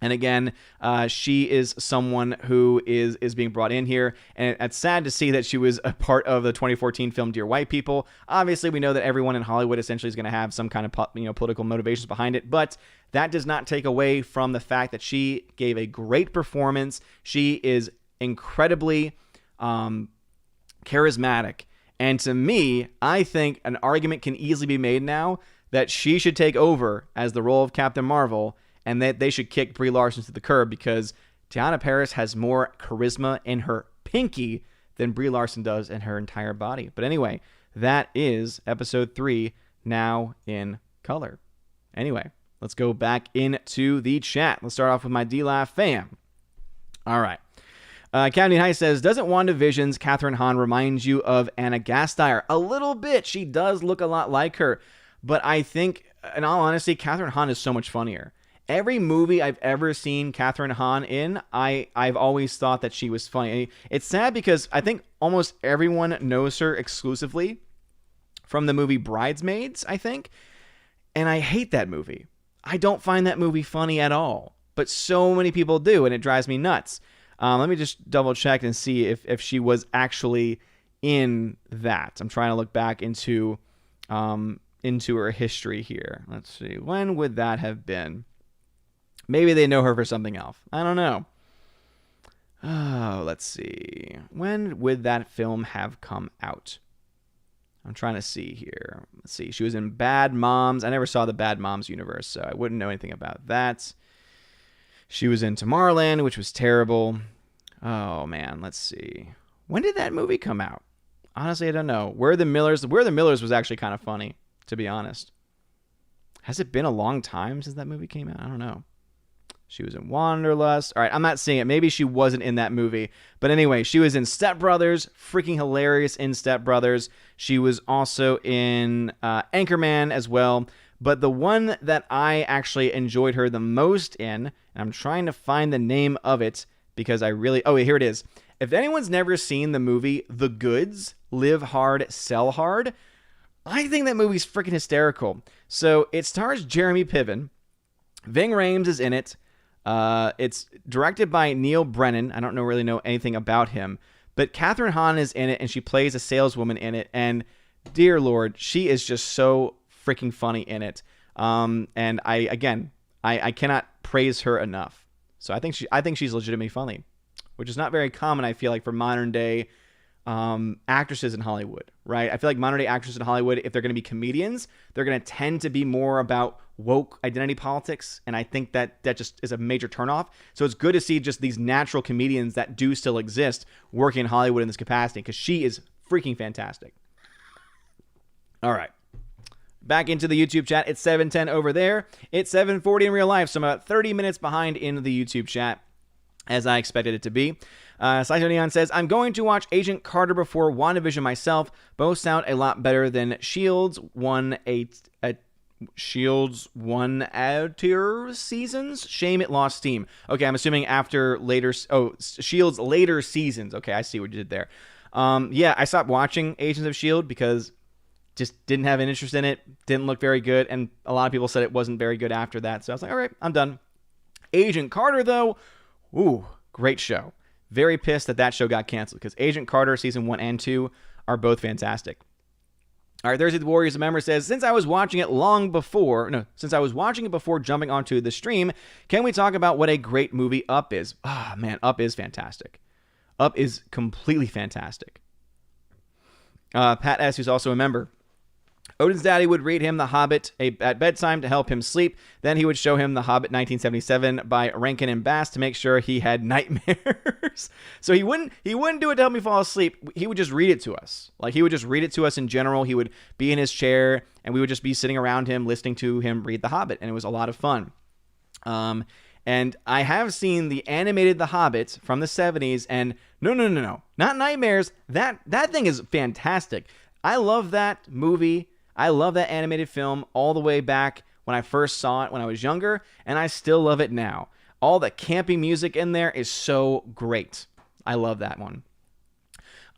And again, she is someone who is being brought in here. And it's sad to see that she was a part of the 2014 film Dear White People. Obviously, we know that everyone in Hollywood essentially is going to have some kind of political motivations behind it. But that does not take away from the fact that she gave a great performance. She is incredibly charismatic. And to me, I think an argument can easily be made now that she should take over as the role of Captain Marvel, and that they should kick Brie Larson to the curb, because Teyonah Parris has more charisma in her pinky than Brie Larson does in her entire body. But anyway, that is episode 3, now in color. Anyway, let's go back into the chat. Let's start off with my D-Laugh fam. All right. Captain High says, doesn't WandaVision's Catherine Hahn remind you of Anna Gasteyer? A little bit. She does look a lot like her. But I think, in all honesty, Catherine Hahn is so much funnier. Every movie I've ever seen Catherine Hahn in, I've always thought that she was funny. It's sad because I think almost everyone knows her exclusively from the movie Bridesmaids, I think. And I hate that movie. I don't find that movie funny at all. But so many people do, and it drives me nuts. Let me just double check and see if she was actually in that. I'm trying to look back into her history here. Let's see. When would that have been? Maybe they know her for something else. I don't know. Oh, let's see. When would that film have come out? I'm trying to see here. Let's see. She was in Bad Moms. I never saw the Bad Moms universe, so I wouldn't know anything about that. She was in Tomorrowland, which was terrible. Oh, man. Let's see. When did that movie come out? Honestly, I don't know. Where Are the Millers was actually kind of funny, to be honest. Has it been a long time since that movie came out? I don't know. She was in Wanderlust. All right, I'm not seeing it. Maybe she wasn't in that movie. But anyway, she was in Step Brothers. Freaking hilarious in Step Brothers. She was also in Anchorman as well. But the one that I actually enjoyed her the most in, and I'm trying to find the name of it because I really... Oh, here it is. If anyone's never seen the movie The Goods, Live Hard, Sell Hard, I think that movie's freaking hysterical. So it stars Jeremy Piven. Ving Rhames is in it. It's directed by Neil Brennan. I don't really know anything about him. But Catherine Hahn is in it, and she plays a saleswoman in it. And dear Lord, she is just so freaking funny in it. And I cannot praise her enough. So I think she's legitimately funny. which is not very common, I feel like, for modern day actresses in Hollywood, right? I feel like modern day actresses in Hollywood, if they're going to be comedians, they're going to tend to be more about woke identity politics. And I think that just is a major turnoff. So it's good to see just these natural comedians that do still exist working in Hollywood in this capacity, because she is freaking fantastic. All right. Back into the YouTube chat. It's 7:10 over there. It's 7:40 in real life, so I'm about 30 minutes behind in the YouTube chat, as I expected it to be. Saito Neon says, I'm going to watch Agent Carter before WandaVision myself. Both sound a lot better than Shield's one tier seasons. Shame it lost steam. Okay, I'm assuming after later. Oh, Shield's later seasons. Okay, I see what you did there. Yeah, I stopped watching Agents of Shield because just didn't have an interest in it. Didn't look very good, and a lot of people said it wasn't very good after that. So I was like, all right, I'm done. Agent Carter, though, ooh, great show. Very pissed that show got canceled, because Agent Carter season 1 and 2 are both fantastic. All right, Thursday the Warriors, a member says, since I was watching it before jumping onto the stream, can we talk about what a great movie Up is? Ah, man, Up is fantastic. Up is completely fantastic. Pat S., who's also a member, Odin's daddy would read him The Hobbit at bedtime to help him sleep. Then he would show him The Hobbit 1977 by Rankin and Bass to make sure he had nightmares. So he wouldn't do it to help me fall asleep. He would just read it to us. Like, he would just read it to us in general. He would be in his chair, and we would just be sitting around him listening to him read The Hobbit, and it was a lot of fun. And I have seen the animated The Hobbit from the 70s, and no, not nightmares. That thing is fantastic. I love that movie. I love that animated film all the way back when I first saw it when I was younger, and I still love it now. All the campy music in there is so great. I love that one.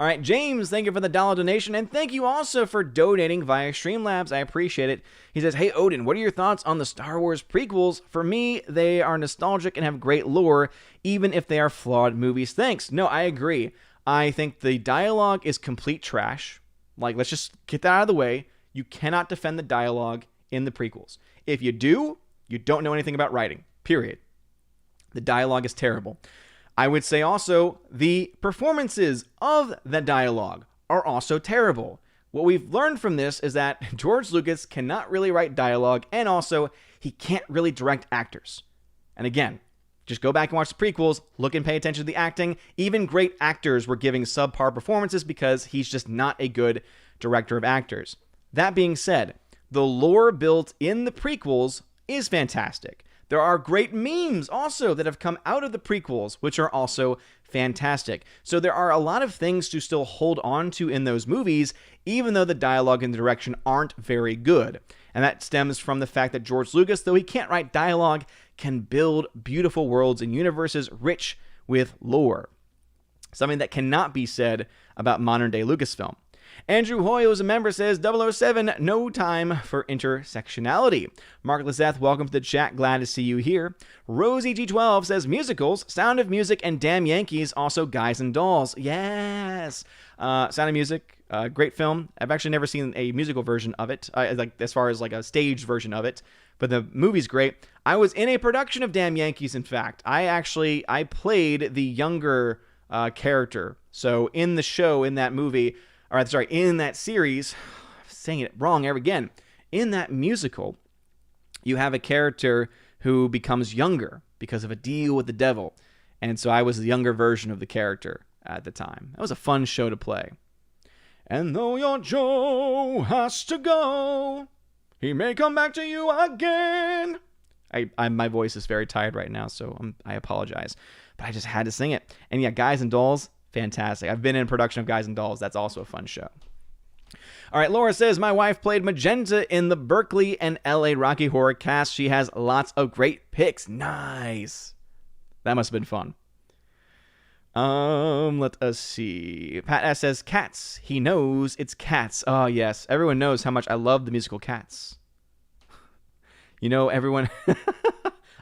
All right, James, thank you for the $1 donation, and thank you also for donating via Streamlabs. I appreciate it. He says, hey, Odin, what are your thoughts on the Star Wars prequels? For me, they are nostalgic and have great lore, even if they are flawed movies. Thanks. No, I agree. I think the dialogue is complete trash. Like, let's just get that out of the way. You cannot defend the dialogue in the prequels. If you do, you don't know anything about writing, period. The dialogue is terrible. I would say also the performances of the dialogue are also terrible. What we've learned from this is that George Lucas cannot really write dialogue, and also he can't really direct actors. And again, just go back and watch the prequels, look and pay attention to the acting. Even great actors were giving subpar performances because he's just not a good director of actors. That being said, the lore built in the prequels is fantastic. There are great memes also that have come out of the prequels, which are also fantastic. So there are a lot of things to still hold on to in those movies, even though the dialogue and the direction aren't very good. And that stems from the fact that George Lucas, though he can't write dialogue, can build beautiful worlds and universes rich with lore. Something that cannot be said about modern-day Lucasfilm. Andrew Hoy, who's a member, says, 007, no time for intersectionality. Mark Lizeth, welcome to the chat. Glad to see you here. Rosie G12 says, musicals, Sound of Music, and Damn Yankees, also Guys and Dolls. Yes! Sound of Music, great film. I've actually never seen a musical version of it, like as far as like a staged version of it, but the movie's great. I was in a production of Damn Yankees, in fact. I played the younger character. So in the show, in that movie, in that series, I'm saying it wrong again. In that musical, you have a character who becomes younger because of a deal with the devil. And so I was the younger version of the character at the time. That was a fun show to play. And though your Joe has to go, he may come back to you again. My voice is very tired right now, so I apologize. But I just had to sing it. And yeah, Guys and Dolls, fantastic. I've been in production of Guys and Dolls. That's also a fun show. All right, Laura says, my wife played Magenta in the Berkeley and LA Rocky Horror cast. She has lots of great picks. Nice. That must have been fun. Let us see. Pat S says, Cats. He knows it's Cats. Oh, yes. Everyone knows how much I love the musical Cats. You know, everyone...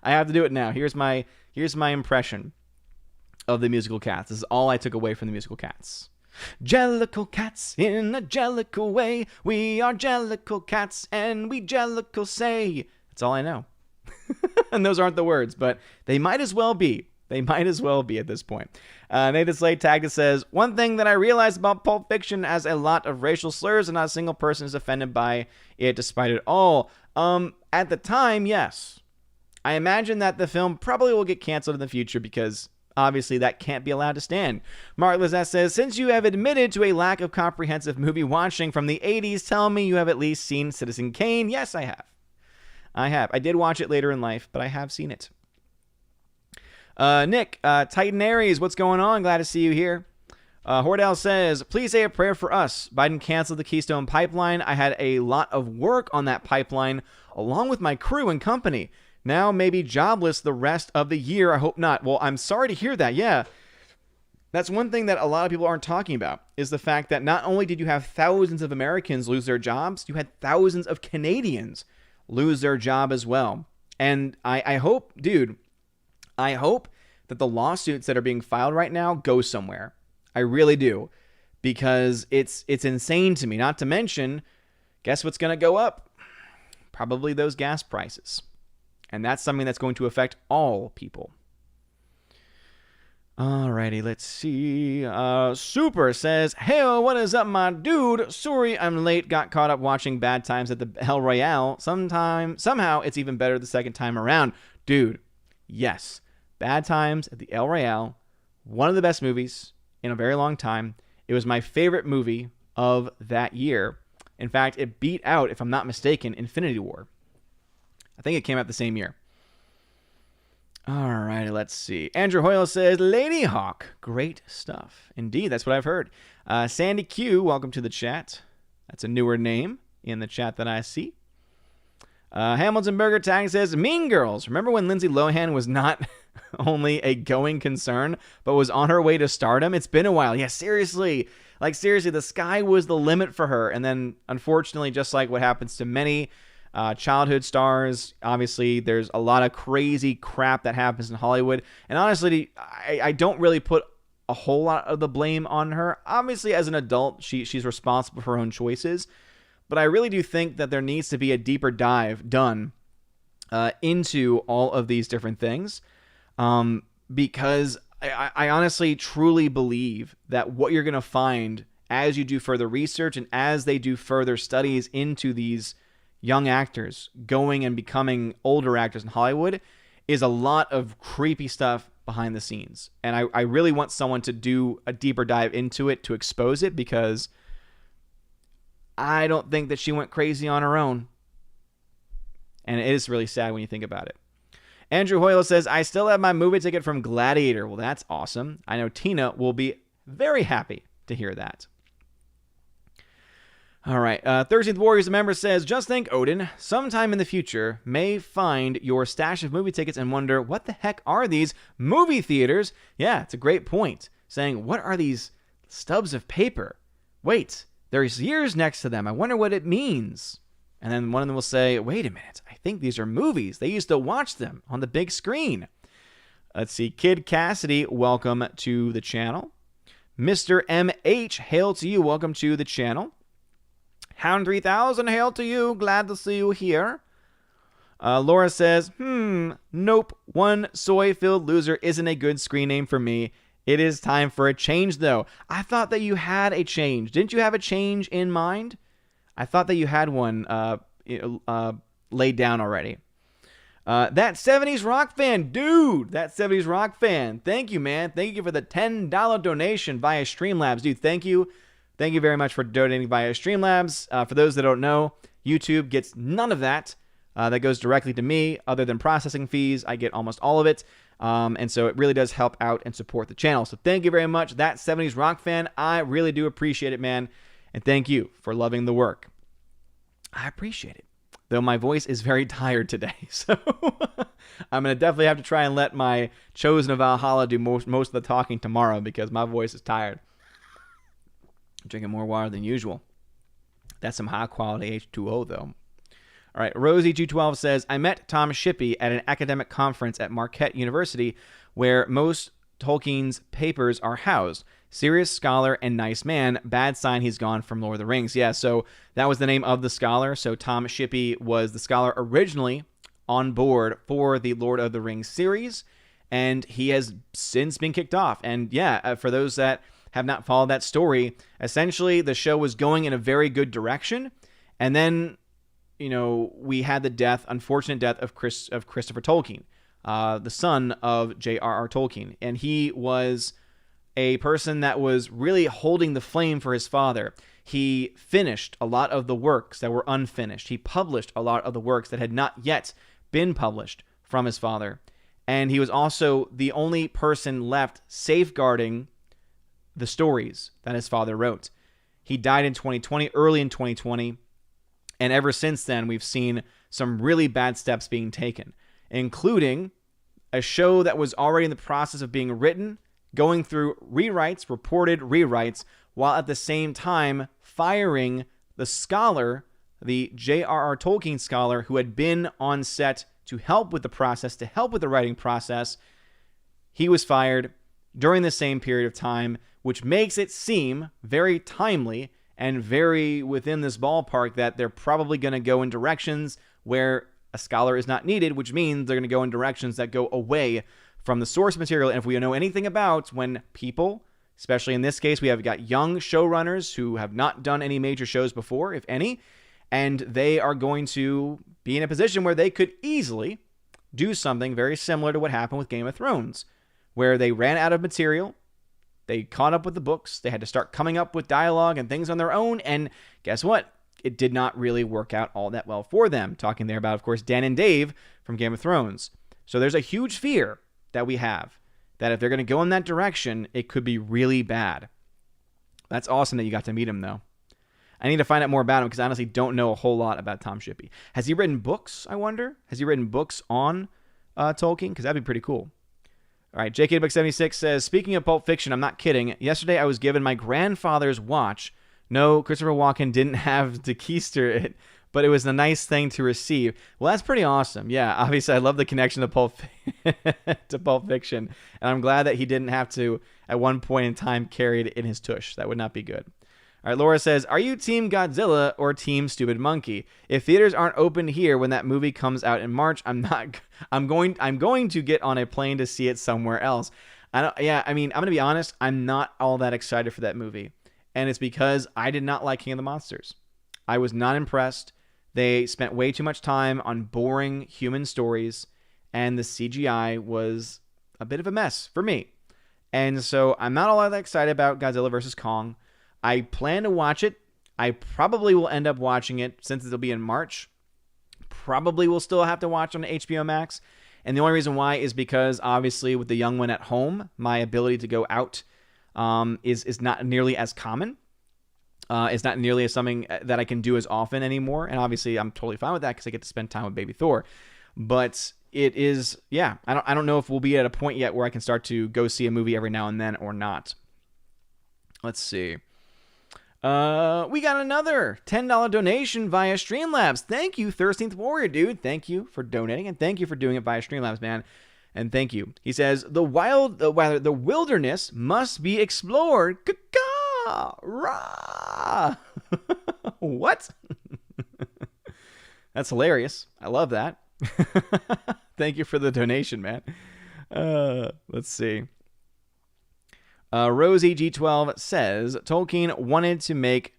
I have to do it now. Here's my impression of the musical Cats. This is all I took away from the musical Cats. Jellicle cats in a jellicle way. We are jellicle cats and we jellicle say. That's all I know. And those aren't the words, but they might as well be. They might as well be at this point. Nathan Slade tagged it says, one thing that I realized about Pulp Fiction has a lot of racial slurs and not a single person is offended by it despite it all. At the time, yes. I imagine that the film probably will get canceled in the future because obviously that can't be allowed to stand. Mark Lizette says, since you have admitted to a lack of comprehensive movie watching from the 80s, tell me you have at least seen Citizen Kane. Yes, I have. I did watch it later in life, but I have seen it. Nick, Titan Aries, what's going on? Glad to see you here. Hordell says, please say a prayer for us. Biden canceled the Keystone Pipeline. I had a lot of work on that pipeline, along with my crew and company. Now maybe jobless the rest of the year. I hope not. Well, I'm sorry to hear that. Yeah. That's one thing that a lot of people aren't talking about, is the fact that not only did you have thousands of Americans lose their jobs, you had thousands of Canadians lose their job as well. And I hope, dude, I hope that the lawsuits that are being filed right now go somewhere. I really do. Because it's insane to me. Not to mention, guess what's going to go up? Probably those gas prices. And that's something that's going to affect all people. Alrighty, let's see. Super says, hey, what is up, my dude? Sorry I'm late. Got caught up watching Bad Times at the El Royale. Somehow it's even better the second time around. Dude, yes. Bad Times at the El Royale, one of the best movies in a very long time. It was my favorite movie of that year. In fact, it beat out, if I'm not mistaken, Infinity War. I think it came out the same year. All right, let's see. Andrew Hoyle says, Lady Hawk. Great stuff. Indeed, that's what I've heard. Sandy Q, welcome to the chat. That's a newer name in the chat that I see. Hamilton Burger Tag says, Mean Girls. Remember when Lindsay Lohan was not only a going concern, but was on her way to stardom? It's been a while. Yeah, seriously. Like, seriously, the sky was the limit for her. And then, unfortunately, just like what happens to many childhood stars, obviously, there's a lot of crazy crap that happens in Hollywood. And honestly, I don't really put a whole lot of the blame on her. Obviously, as an adult, she's responsible for her own choices. But I really do think that there needs to be a deeper dive done into all of these different things. Because I honestly, truly believe that what you're going to find as you do further research and as they do further studies into these young actors going and becoming older actors in Hollywood is a lot of creepy stuff behind the scenes. And I really want someone to do a deeper dive into it to expose it, because I don't think that she went crazy on her own. And it is really sad when you think about it. Andrew Hoyle says, I still have my movie ticket from Gladiator. Well, that's awesome. I know Tina will be very happy to hear that. All right. 13th Warriors member says, just think, Odin, sometime in the future may find your stash of movie tickets and wonder, what the heck are these movie theaters? Yeah, it's a great point. Saying, what are these stubs of paper? Wait, there's years next to them. I wonder what it means. And then one of them will say, wait a minute, I think these are movies. They used to watch them on the big screen. Let's see. Kid Cassidy, welcome to the channel. Mr. MH, hail to you. Welcome to the channel. Hound 3000, hail to you. Glad to see you here. Laura says, nope. One soy-filled loser isn't a good screen name for me. It is time for a change, though. I thought that you had a change. Didn't you have a change in mind? I thought that you had one laid down already. That 70s Rock fan, dude. That 70s Rock fan. Thank you, man. Thank you for the $10 donation via Streamlabs. Dude, thank you. Thank you very much for donating via Streamlabs. For those that don't know, YouTube gets none of that. That goes directly to me. Other than processing fees, I get almost all of it. And so it really does help out and support the channel. So thank you very much. That 70s Rock fan, I really do appreciate it, man. And thank you for loving the work. I appreciate it. Though my voice is very tired today. So I'm going to definitely have to try and let my Chosen of Valhalla do most of the talking tomorrow, because my voice is tired. I'm drinking more water than usual. That's some high quality H2O, though. All right, Rosie G12 says, I met Tom Shippey at an academic conference at Marquette University where most Tolkien's papers are housed. Serious scholar and nice man. Bad sign he's gone from Lord of the Rings. Yeah, so that was the name of the scholar. So Tom Shippey was the scholar originally on board for the Lord of the Rings series. and he has since been kicked off. And yeah, for those that have not followed that story, essentially the show was going in a very good direction, and then we had the unfortunate death of Christopher Tolkien, the son of J.R.R. Tolkien, and he was a person that was really holding the flame for his father. He finished a lot of the works that were unfinished. He published a lot of the works that had not yet been published from his father. And he was also the only person left safeguarding the stories that his father wrote. He died in 2020, early in 2020. And ever since then, we've seen some really bad steps being taken, including a show that was already in the process of being written, going through rewrites, reported rewrites, while at the same time firing the scholar, the J.R.R. Tolkien scholar, who had been on set to help with the process, to help with the writing process. He was fired during the same period of time, which makes it seem very timely and very within this ballpark that they're probably going to go in directions where a scholar is not needed, which means they're going to go in directions that go away from the source material. And if we know anything about when people, especially in this case, we have got young showrunners who have not done any major shows before, if any, and they are going to be in a position where they could easily do something very similar to what happened with Game of Thrones, where they ran out of material, they caught up with the books, they had to start coming up with dialogue and things on their own, and guess what? It did not really work out all that well for them. Talking there about, of course, Dan and Dave from Game of Thrones. So there's a huge fear that we have that if they're going to go in that direction, it could be really bad. That's awesome that you got to meet him, though. I need to find out more about him because I honestly don't know a whole lot about Tom Shippey. Has he written books, I wonder? Has he written books on Tolkien? Because that'd be pretty cool. All right, JK76 says, speaking of Pulp Fiction, I'm not kidding. Yesterday I was given my grandfather's watch. No, Christopher Walken didn't have to keister it, but it was a nice thing to receive. Well, that's pretty awesome. Yeah, obviously I love the connection to Pulp Fiction, and I'm glad that he didn't have to, at one point in time, carry it in his tush. That would not be good. All right, Laura says, are you Team Godzilla or Team Stupid Monkey? If theaters aren't open here when that movie comes out in March, I'm going to get on a plane to see it somewhere else. I'm going to be honest, I'm not all that excited for that movie. And it's because I did not like King of the Monsters. I was not impressed. They spent way too much time on boring human stories, and the CGI was a bit of a mess for me. And so I'm not all that excited about Godzilla vs. Kong. I plan to watch it. I probably will end up watching it since it'll be in March. Probably will still have to watch on HBO Max. And the only reason why is because, obviously, with the young one at home, my ability to go out is not nearly as common. It's not nearly as something that I can do as often anymore. And obviously, I'm totally fine with that because I get to spend time with baby Thor. But it is, yeah, I don't know if we'll be at a point yet where I can start to go see a movie every now and then or not. Let's see. We got another $10 donation via Streamlabs. Thank you, 13th Warrior, dude. Thank you for donating, and thank you for doing it via Streamlabs, man. And thank you. He says, the wilderness must be explored. Rah! What? That's hilarious. I love that. Thank you for the donation, man. Let's see. Rosie G12 says, Tolkien wanted to make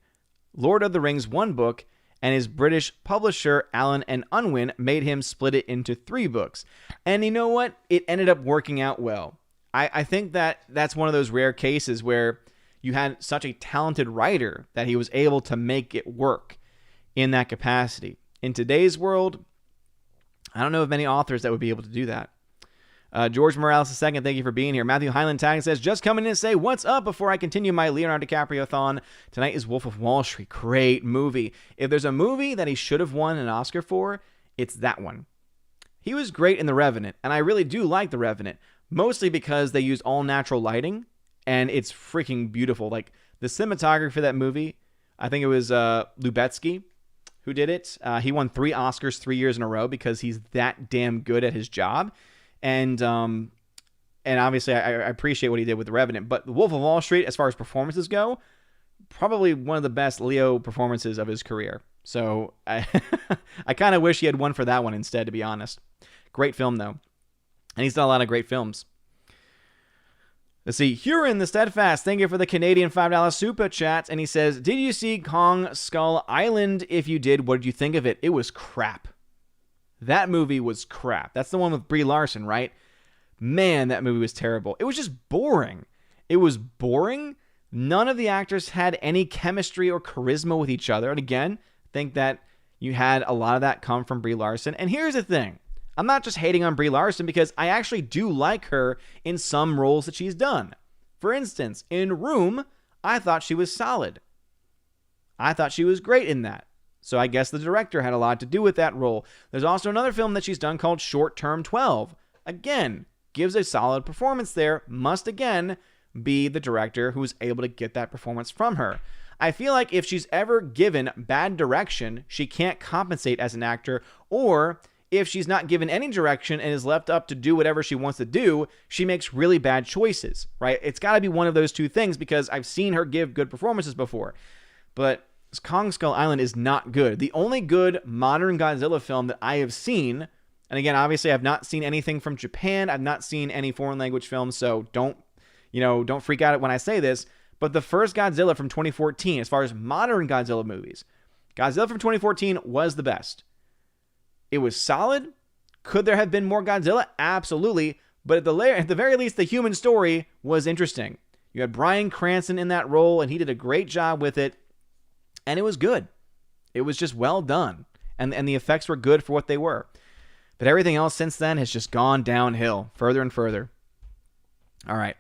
Lord of the Rings one book, and his British publisher, Allen and Unwin, made him split it into 3 books. And you know what? It ended up working out well. I think that's one of those rare cases where you had such a talented writer that he was able to make it work in that capacity. In today's world, I don't know of many authors that would be able to do that. George Morales II, thank you for being here. Matthew Highland Tag says, just coming in to say what's up before I continue my Leonardo DiCaprio-thon. Tonight is Wolf of Wall Street. Great movie. If there's a movie that he should have won an Oscar for, it's that one. He was great in The Revenant, and I really do like The Revenant, mostly because they used all natural lighting, and it's freaking beautiful. Like, the cinematography for that movie, I think it was Lubetsky who did it. He won 3 Oscars 3 years in a row because he's that damn good at his job. And obviously, I appreciate what he did with The Revenant. But The Wolf of Wall Street, as far as performances go, probably one of the best Leo performances of his career. So I kind of wish he had won for that one instead, to be honest. Great film, though. And he's done a lot of great films. Let's see. Huron the Steadfast, thank you for the Canadian $5 super chat. And he says, did you see Kong Skull Island? If you did, what did you think of it? It was crap. That movie was crap. That's the one with Brie Larson, right? Man, that movie was terrible. It was just boring. It was boring. None of the actors had any chemistry or charisma with each other. And again, I think that you had a lot of that come from Brie Larson. And here's the thing. I'm not just hating on Brie Larson because I actually do like her in some roles that she's done. For instance, in Room, I thought she was solid. I thought she was great in that. So I guess the director had a lot to do with that role. There's also another film that she's done called Short Term 12. Again, gives a solid performance there. Must again be the director who's able to get that performance from her. I feel like if she's ever given bad direction, she can't compensate as an actor, or if she's not given any direction and is left up to do whatever she wants to do, she makes really bad choices, right? It's got to be one of those two things because I've seen her give good performances before. But Kong Skull Island is not good. The only good modern Godzilla film that I have seen, and again, obviously I've not seen anything from Japan, I've not seen any foreign language films, so don't freak out when I say this, but the first Godzilla from 2014, as far as modern Godzilla movies, Godzilla from 2014 was the best. It was solid. Could there have been more Godzilla? Absolutely. But at the very least, the human story was interesting. You had Bryan Cranston in that role, and he did a great job with it. And it was good. It was just well done. And the effects were good for what they were. But everything else since then has just gone downhill further and further. All right.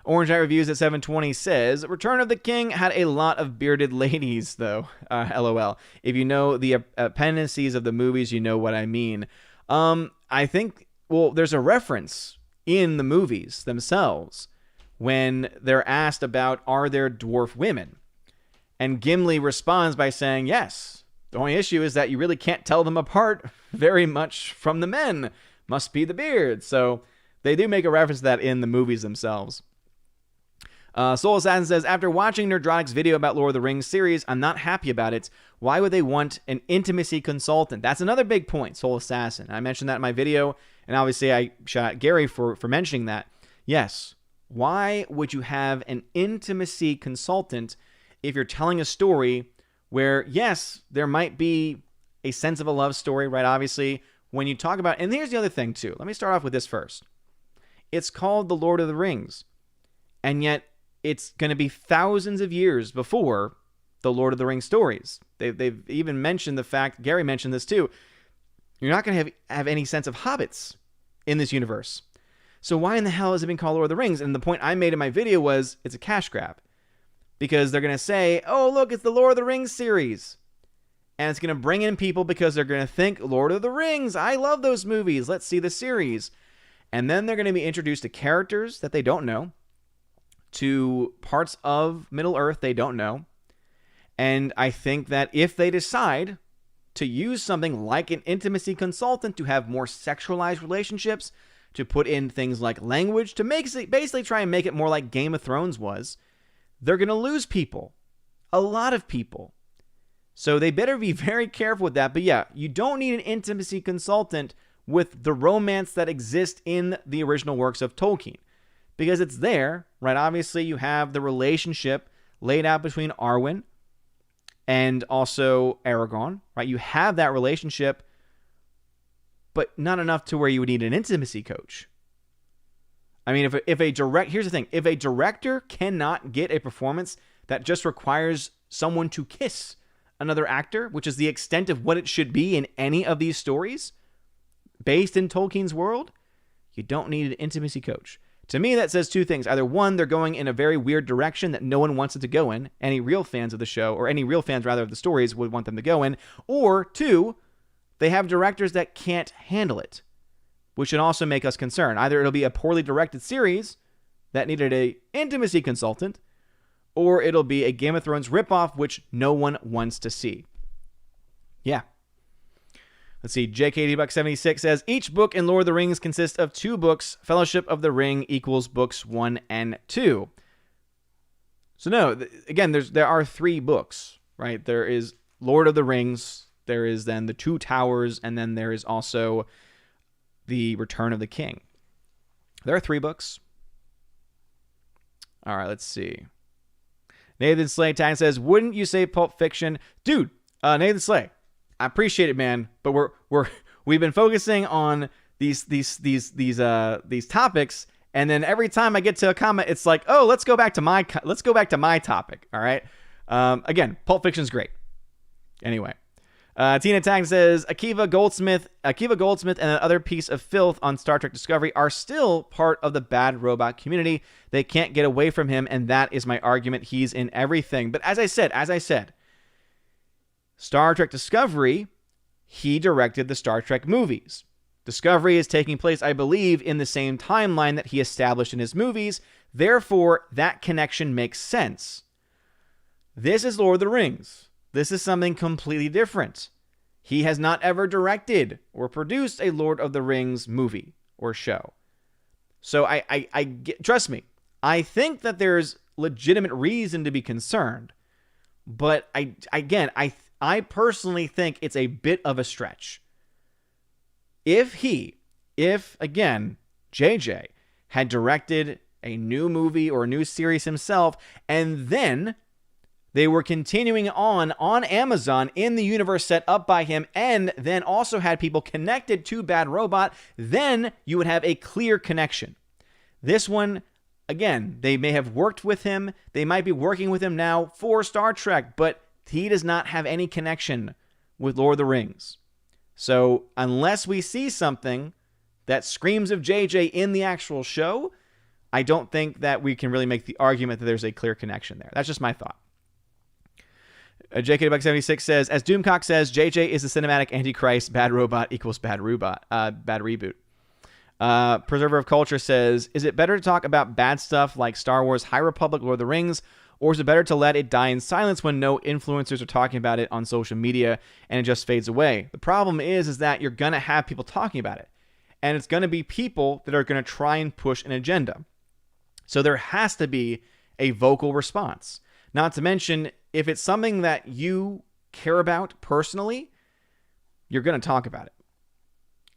Orange Eye Reviews at 720 says, Return of the King had a lot of bearded ladies, though. LOL. If you know the appendices of the movies, you know what I mean. I think, there's a reference in the movies themselves when they're asked about, are there dwarf women? And Gimli responds by saying, yes. The only issue is that you really can't tell them apart very much from the men. Must be the beard. So they do make a reference to that in the movies themselves. Soul Assassin says, after watching Nerdronic's video about Lord of the Rings series, I'm not happy about it. Why would they want an intimacy consultant? That's another big point, Soul Assassin. I mentioned that in my video, and obviously I shout out Gary for mentioning that. Yes, why would you have an intimacy consultant if you're telling a story where, yes, there might be a sense of a love story, right? Obviously, when you talk about, and here's the other thing too. Let me start off with this first. It's called The Lord of the Rings, and yet it's going to be thousands of years before the Lord of the Rings stories. They've even mentioned the fact, Gary mentioned this too, you're not going to have any sense of hobbits in this universe. So why in the hell has it been called Lord of the Rings? And the point I made in my video was it's a cash grab. Because they're going to say, oh, look, it's the Lord of the Rings series. And it's going to bring in people because they're going to think, Lord of the Rings, I love those movies. Let's see the series. And then they're going to be introduced to characters that they don't know, to parts of Middle-earth they don't know. And I think that if they decide to use something like an intimacy consultant to have more sexualized relationships, to put in things like language, to basically try and make it more like Game of Thrones was, they're going to lose people. A lot of people. So they better be very careful with that. But yeah, you don't need an intimacy consultant with the romance that exists in the original works of Tolkien. Because it's there, right? Obviously, you have the relationship laid out between Arwen and also Aragorn, right? You have that relationship, but not enough to where you would need an intimacy coach. I mean, here's the thing. If a director cannot get a performance that just requires someone to kiss another actor, which is the extent of what it should be in any of these stories based in Tolkien's world, you don't need an intimacy coach. To me, that says two things. Either one, they're going in a very weird direction that no one wants it to go in. Any real fans of the show, or any real fans, rather, of the stories would want them to go in. Or two, they have directors that can't handle it, which should also make us concerned. Either it'll be a poorly directed series that needed an intimacy consultant, or it'll be a Game of Thrones ripoff, which no one wants to see. Yeah. Let's see, JKD76 says, each book in Lord of the Rings consists of 2 books. Fellowship of the Ring equals books 1 and 2. So no, again, there are 3 books, right? There is Lord of the Rings, there is then the 2 Towers, and then there is also the Return of the King. There are 3 books. All right, let's see. Nathan Slay Tag says, "Wouldn't you say Pulp Fiction?" Dude, Nathan Slay, I appreciate it, man, but we've been focusing on these topics, and then every time I get to a comment, it's like, oh, let's go back to my topic. All right. Again, Pulp Fiction's great. Anyway, Tina Tang says, Akiva Goldsmith, and the other piece of filth on Star Trek Discovery are still part of the bad robot community. They can't get away from him, and that is my argument. He's in everything. But as I said, Star Trek Discovery, he directed the Star Trek movies. Discovery is taking place, I believe, in the same timeline that he established in his movies. Therefore, that connection makes sense. This is Lord of the Rings. This is something completely different. He has not ever directed or produced a Lord of the Rings movie or show. So I trust me, I think that there's legitimate reason to be concerned. But I personally think it's a bit of a stretch. If again, JJ had directed a new movie or a new series himself, and then they were continuing on Amazon in the universe set up by him, and then also had people connected to Bad Robot, then you would have a clear connection. This one, again, they may have worked with him. They might be working with him now for Star Trek, but he does not have any connection with Lord of the Rings. So unless we see something that screams of JJ in the actual show, I don't think that we can really make the argument that there's a clear connection there. That's just my thought. JK76 says, as Doomcock says, JJ is the cinematic antichrist. Bad robot equals bad robot. Bad reboot. Preserver of Culture says, is it better to talk about bad stuff like Star Wars, High Republic, Lord of the Rings, or is it better to let it die in silence when no influencers are talking about it on social media and it just fades away? The problem is that you're going to have people talking about it. And it's going to be people that are going to try and push an agenda. So there has to be a vocal response. Not to mention, if it's something that you care about personally, you're going to talk about it.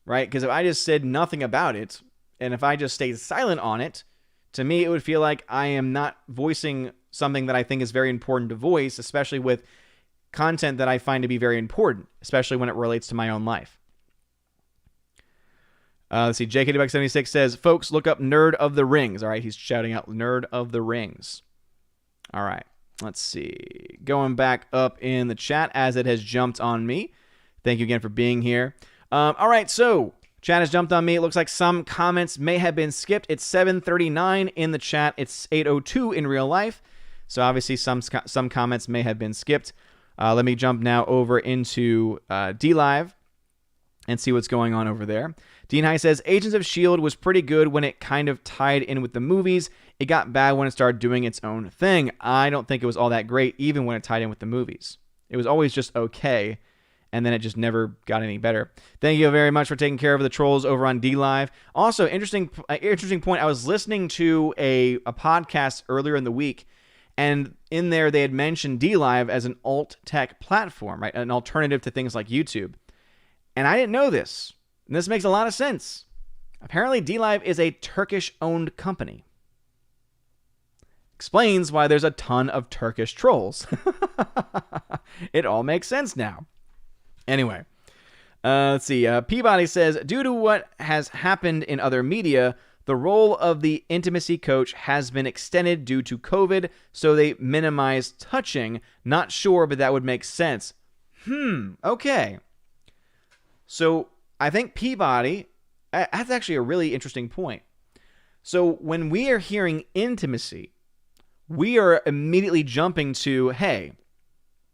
Right? Because if I just said nothing about it, and if I just stayed silent on it, to me, it would feel like I am not voicing something that I think is very important to voice, especially with content that I find to be very important, especially when it relates to my own life. Let's see. JKDBuck76 says, folks, look up Nerd of the Rings. All right, he's shouting out Nerd of the Rings. All right, let's see. Going back up in the chat as it has jumped on me. Thank you again for being here. All right, so chat has jumped on me. It looks like some comments may have been skipped. It's 7:39 in the chat. It's 8:02 in real life. So obviously some comments may have been skipped. Let me jump now over into DLive and see what's going on over there. Dean High says, Agents of S.H.I.E.L.D. was pretty good when it kind of tied in with the movies. It got bad when it started doing its own thing. I don't think it was all that great even when it tied in with the movies. It was always just okay, and then it just never got any better. Thank you very much for taking care of the trolls over on DLive. Also, interesting point. I was listening to a podcast earlier in the week, and in there they had mentioned DLive as an alt-tech platform, right? An alternative to things like YouTube. And I didn't know this. And this makes a lot of sense. Apparently, DLive is a Turkish-owned company. Explains why there's a ton of Turkish trolls. It all makes sense now. Anyway, let's see. Peabody says, due to what has happened in other media, the role of the intimacy coach has been extended due to COVID, so they minimize touching. Not sure, but that would make sense. Okay. So I think Peabody, that's actually a really interesting point. So when we are hearing intimacy, we are immediately jumping to, hey,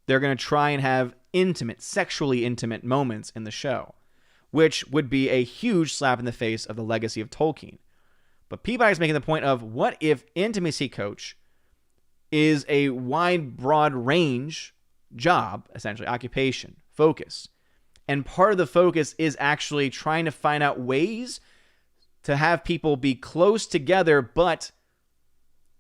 they're going to try and have intimate, sexually intimate moments in the show, which would be a huge slap in the face of the legacy of Tolkien. But Peabody's making the point of, what if intimacy coach is a wide, broad range job, essentially, occupation, focus. And part of the focus is actually trying to find out ways to have people be close together, but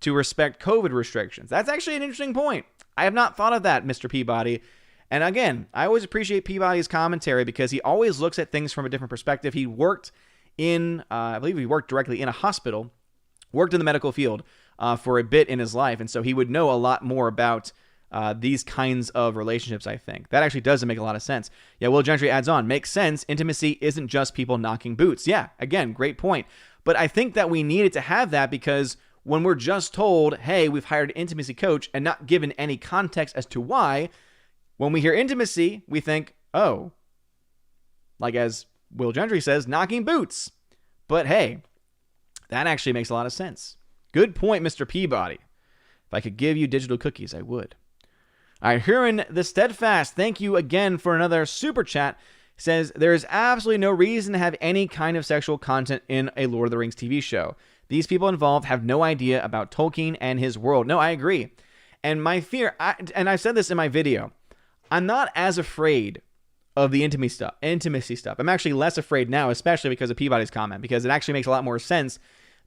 to respect COVID restrictions. That's actually an interesting point. I have not thought of that, Mr. Peabody. And again, I always appreciate Peabody's commentary because he always looks at things from a different perspective. He worked in, I believe he worked directly in a hospital, worked in the medical field for a bit in his life. And so he would know a lot more about these kinds of relationships, I think. That actually doesn't make a lot of sense. Yeah, Will Gentry adds on, makes sense. Intimacy isn't just people knocking boots. Yeah, again, great point. But I think that we needed to have that because when we're just told, hey, we've hired an intimacy coach and not given any context as to why, when we hear intimacy, we think, oh, like as Will Gentry says, knocking boots. But hey, that actually makes a lot of sense. Good point, Mr. Peabody. If I could give you digital cookies, I would. All right, Huron the Steadfast, thank you again for another super chat. Says, there is absolutely no reason to have any kind of sexual content in a Lord of the Rings TV show. These people involved have no idea about Tolkien and his world. No, I agree. And my fear, and I said this in my video, I'm not as afraid of the intimacy stuff. I'm actually less afraid now, especially because of Peabody's comment, because it actually makes a lot more sense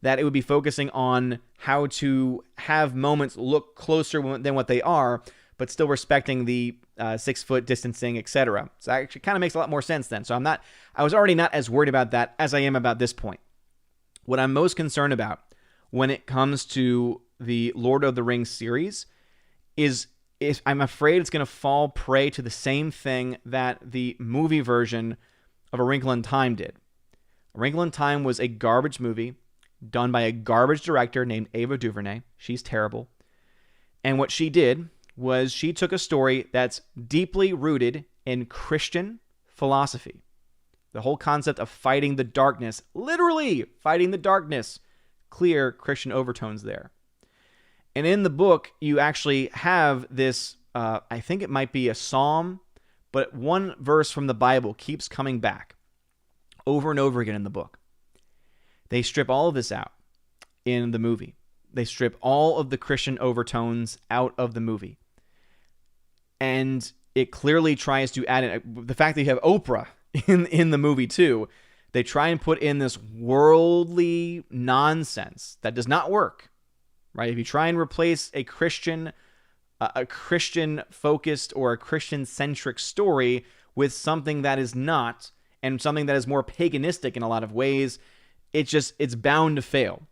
that it would be focusing on how to have moments look closer than what they are, but still respecting the 6 foot distancing, etc. So that actually kind of makes a lot more sense then. So I was already not as worried about that as I am about this point. What I'm most concerned about when it comes to the Lord of the Rings series is I'm afraid it's going to fall prey to the same thing that the movie version of A Wrinkle in Time did. A Wrinkle in Time was a garbage movie done by a garbage director named Ava DuVernay. She's terrible. And what she did was she took a story that's deeply rooted in Christian philosophy. The whole concept of fighting the darkness, literally fighting the darkness, clear Christian overtones there. And in the book, you actually have this, I think it might be a psalm, but one verse from the Bible keeps coming back over and over again in the book. They strip all of this out in the movie. They strip all of the Christian overtones out of the movie. And it clearly tries to add in the fact that you have Oprah in the movie too. They try and put in this worldly nonsense that does not work, right? If you try and replace a Christian focused or a Christian centric story with something that is not, and something that is more paganistic in a lot of ways, it's bound to fail.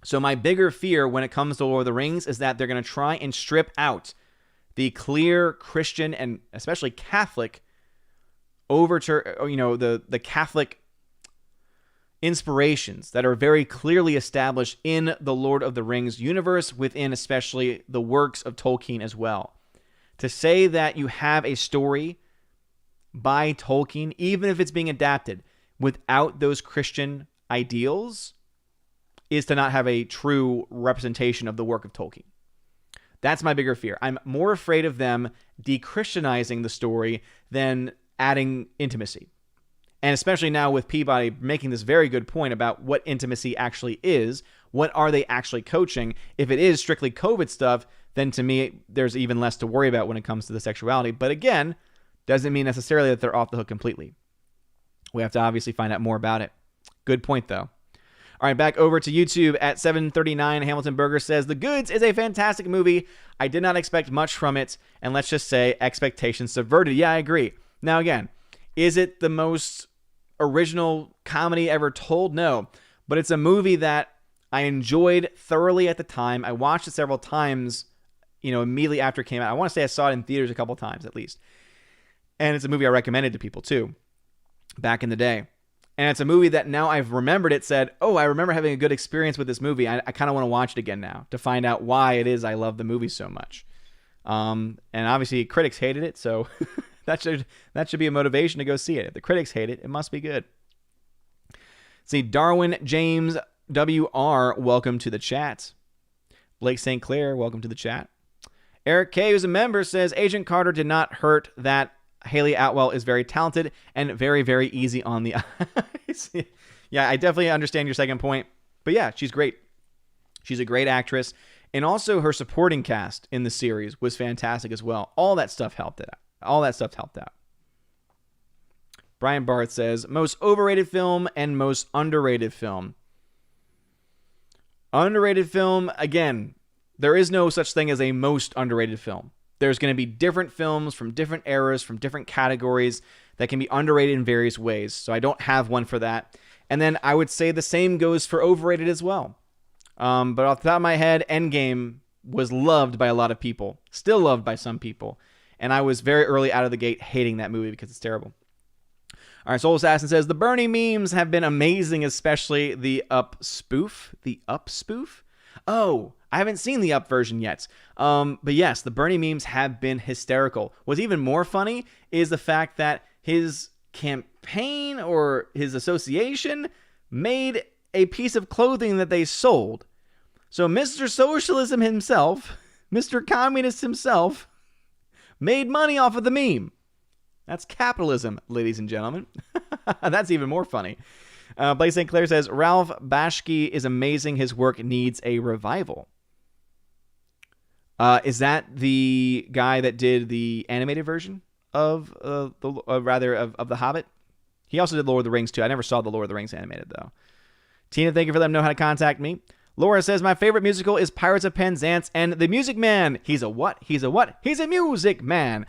So my bigger fear when it comes to Lord of the Rings is that they're going to try and strip out the clear Christian and especially Catholic overture, the Catholic inspirations that are very clearly established in the Lord of the Rings universe, within especially the works of Tolkien as well. To say that you have a story by Tolkien, even if it's being adapted, without those Christian ideals, is to not have a true representation of the work of Tolkien. That's my bigger fear. I'm more afraid of them de-Christianizing the story than adding intimacy. And especially now with Peabody making this very good point about what intimacy actually is. What are they actually coaching? If it is strictly COVID stuff, then to me, there's even less to worry about when it comes to the sexuality. But again, doesn't mean necessarily that they're off the hook completely. We have to obviously find out more about it. Good point, though. All right, back over to YouTube at 739. Hamilton Burger says, The Goods is a fantastic movie. I did not expect much from it, and let's just say expectations subverted. Yeah, I agree. Now, again, is it the most original comedy ever told? No, but it's a movie that I enjoyed thoroughly at the time. I watched it several times, immediately after it came out. I want to say I saw it in theaters a couple times at least. And it's a movie I recommended to people too, back in the day. And it's a movie that now I've remembered it said, oh, I remember having a good experience with this movie. I kind of want to watch it again now to find out why it is I love the movie so much. And obviously critics hated it, so that should be a motivation to go see it. If the critics hate it, it must be good. See, Darwin James WR, welcome to the chat. Blake St. Clair, welcome to the chat. Eric K., who's a member, says, Agent Carter did not hurt that Haley Atwell is very talented and very, very easy on the eyes. Yeah, I definitely understand your second point. But yeah, she's great. She's a great actress. And also her supporting cast in the series was fantastic as well. All that stuff helped out. Brian Barth says, most overrated film and most underrated film. Underrated film, again, there is no such thing as a most underrated film. There's going to be different films from different eras, from different categories that can be underrated in various ways. So I don't have one for that. And then I would say the same goes for overrated as well. But off the top of my head, Endgame was loved by a lot of people, still loved by some people. And I was very early out of the gate hating that movie because it's terrible. All right, Soul Assassin says, the Bernie memes have been amazing, especially the Up spoof. The Up spoof? Oh, I haven't seen the Up version yet. But yes, the Bernie memes have been hysterical. What's even more funny is the fact that his campaign or his association made a piece of clothing that they sold. So Mr. Socialism himself, Mr. Communist himself, made money off of the meme. That's capitalism, ladies and gentlemen. That's even more funny. Blaze St. Clair says, Ralph Bashki is amazing. His work needs a revival. Is that the guy that did the animated version of The Hobbit? He also did Lord of the Rings too. I never saw the Lord of the Rings animated though. Tina, thank you for letting me know how to contact me. Laura says, my favorite musical is Pirates of Penzance and The Music Man. He's a what? He's a what? He's a music man.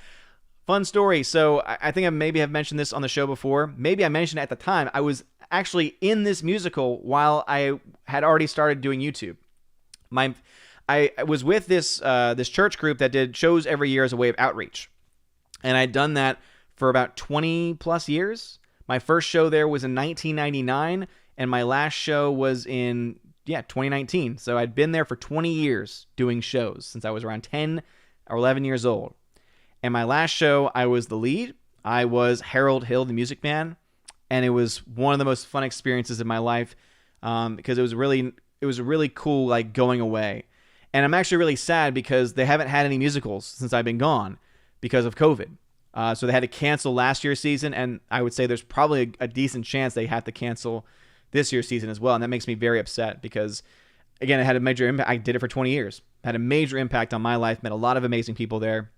Fun story. So I think I maybe have mentioned this on the show before. Maybe I mentioned it at the time. I was actually in this musical while I had already started doing YouTube. I was with this church group that did shows every year as a way of outreach. And I'd done that for about 20 plus years. My first show there was in 1999, and my last show was in 2019. So I'd been there for 20 years doing shows since I was around 10 or 11 years old. And my last show, I was the lead. I was Harold Hill, the music man. And it was one of the most fun experiences of my life because it was really cool, like, going away. And I'm actually really sad because they haven't had any musicals since I've been gone because of COVID. So they had to cancel last year's season, and I would say there's probably a decent chance they have to cancel this year's season as well. And that makes me very upset because, again, it had a major impact. I did it for 20 years. Had a major impact on my life. Met a lot of amazing people there.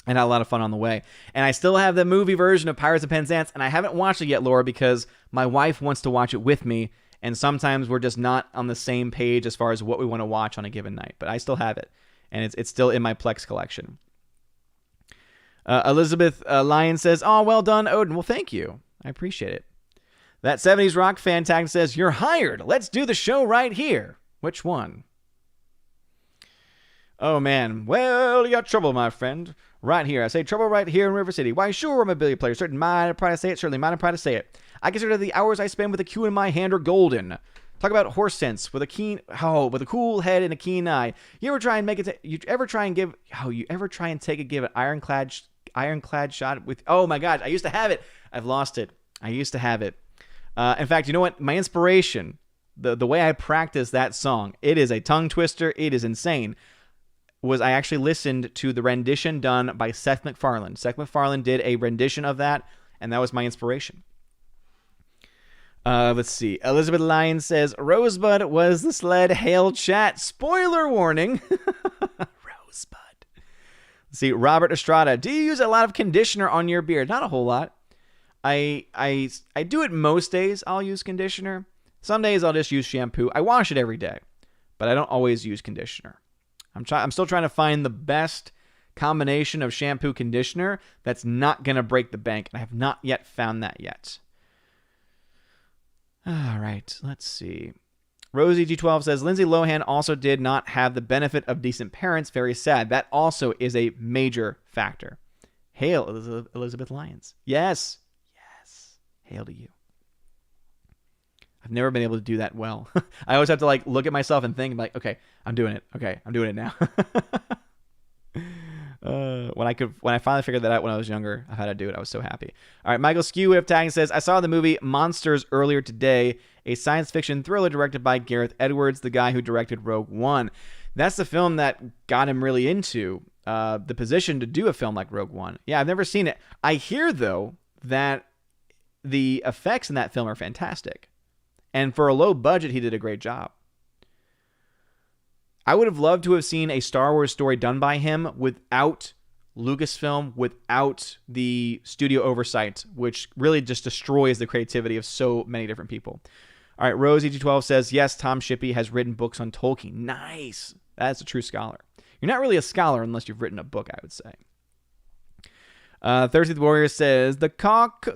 And had a lot of fun on the way. And I still have the movie version of Pirates of Penzance, and I haven't watched it yet, Laura, because my wife wants to watch it with me, and sometimes we're just not on the same page as far as what we want to watch on a given night. But I still have it, and it's still in my Plex collection. Elizabeth Lyon says, oh, well done, Odin. Well, thank you. I appreciate it. That 70s Rock fan tag says, you're hired. Let's do the show right here. Which one? Oh, man. Well, you got trouble, my friend. Right here. I say trouble right here in River City. Why, sure, I'm a billiard player. Certain mind and pride to say it. Certainly mind and pride to say it. I consider the hours I spend with a cue in my hand are golden. Talk about horse sense with a cool head and a keen eye. You ever try and take a give an ironclad shot with, oh my God, I used to have it. I've lost it. I used to have it. In fact, you know what? My inspiration, the way I practice that song, it is a tongue twister. It is insane. Was I actually listened to the rendition done by Seth MacFarlane. Seth MacFarlane did a rendition of that, and that was my inspiration. Let's see. Elizabeth Lyon says, Rosebud was the sled. Hail chat. Spoiler warning. Rosebud. Let's see. Robert Estrada. Do you use a lot of conditioner on your beard? Not a whole lot. I do it most days. I'll use conditioner. Some days I'll just use shampoo. I wash it every day, but I don't always use conditioner. I'm still trying to find the best combination of shampoo conditioner that's not going to break the bank, and I have not yet found that yet. All right, let's see. Rosie G12 says, Lindsay Lohan also did not have the benefit of decent parents. Very sad. That also is a major factor. Hail, Elizabeth Lyons. Yes. Hail to you. I've never been able to do that well. I always have to look at myself and think okay, I'm doing it. Okay, I'm doing it now. When I finally figured that out when I was younger, I had to do it. I was so happy. All right, Michael Skew with tagging says, I saw the movie Monsters earlier today, a science fiction thriller directed by Gareth Edwards, the guy who directed Rogue One. That's the film that got him really into the position to do a film like Rogue One. Yeah, I've never seen it. I hear, though, that the effects in that film are fantastic. And for a low budget, he did a great job. I would have loved to have seen a Star Wars story done by him without Lucasfilm, without the studio oversight, which really just destroys the creativity of so many different people. All right, Rosie G12 says, yes, Tom Shippey has written books on Tolkien. Nice. That's a true scholar. You're not really a scholar unless you've written a book, I would say. Thirsty the Warrior says, the cock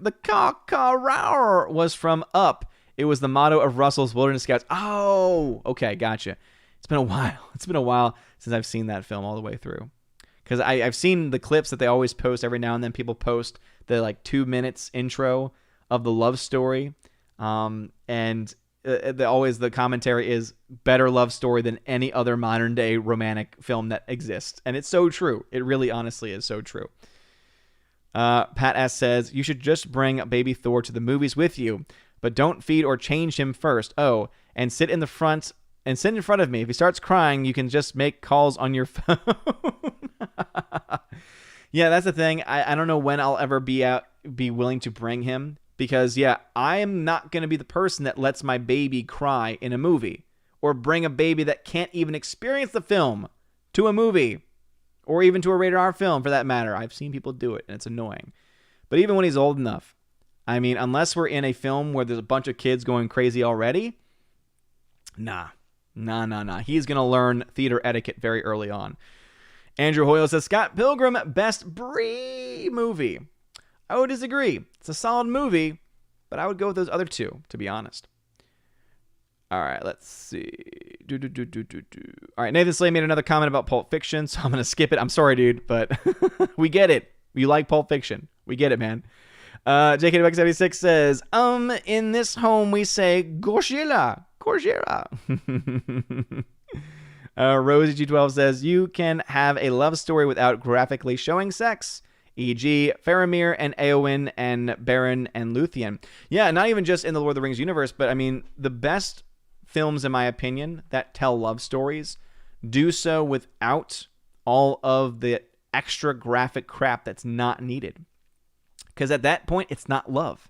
was from Up. It was the motto of Russell's Wilderness Scouts. Oh, okay, gotcha. It's been a while. It's been a while since I've seen that film all the way through. Because I've seen the clips that they always post every now and then. People post the like 2 minutes intro of the love story. And always the commentary is better love story than any other modern day romantic film that exists. And it's so true. It really honestly is so true. Pat S says, you should just bring baby Thor to the movies with you, but don't feed or change him first. Oh, and sit in front of me. If he starts crying, you can just make calls on your phone. Yeah, that's the thing. I don't know when I'll ever be willing to bring him, because yeah, I am not going to be the person that lets my baby cry in a movie, or bring a baby that can't even experience the film to a movie, or even to a rated R film for that matter. I've seen people do it and it's annoying. But even when he's old enough, I mean, unless we're in a film where there's a bunch of kids going crazy already, nah. He's going to learn theater etiquette very early on. Andrew Hoyle says, Scott Pilgrim, best Brie movie. I would disagree. It's a solid movie, but I would go with those other two, to be honest. All right, let's see. All right, Nathan Slay made another comment about Pulp Fiction, so I'm going to skip it. I'm sorry, dude, but we get it. You like Pulp Fiction. We get it, man. JK76 says, in this home we say, Gorgilla. Rosie G12 says, you can have a love story without graphically showing sex, e.g. Faramir and Eowyn and Beren and Luthien. Yeah, not even just in the Lord of the Rings universe, but I mean, the best films, in my opinion, that tell love stories do so without all of the extra graphic crap that's not needed. Because at that point, it's not love.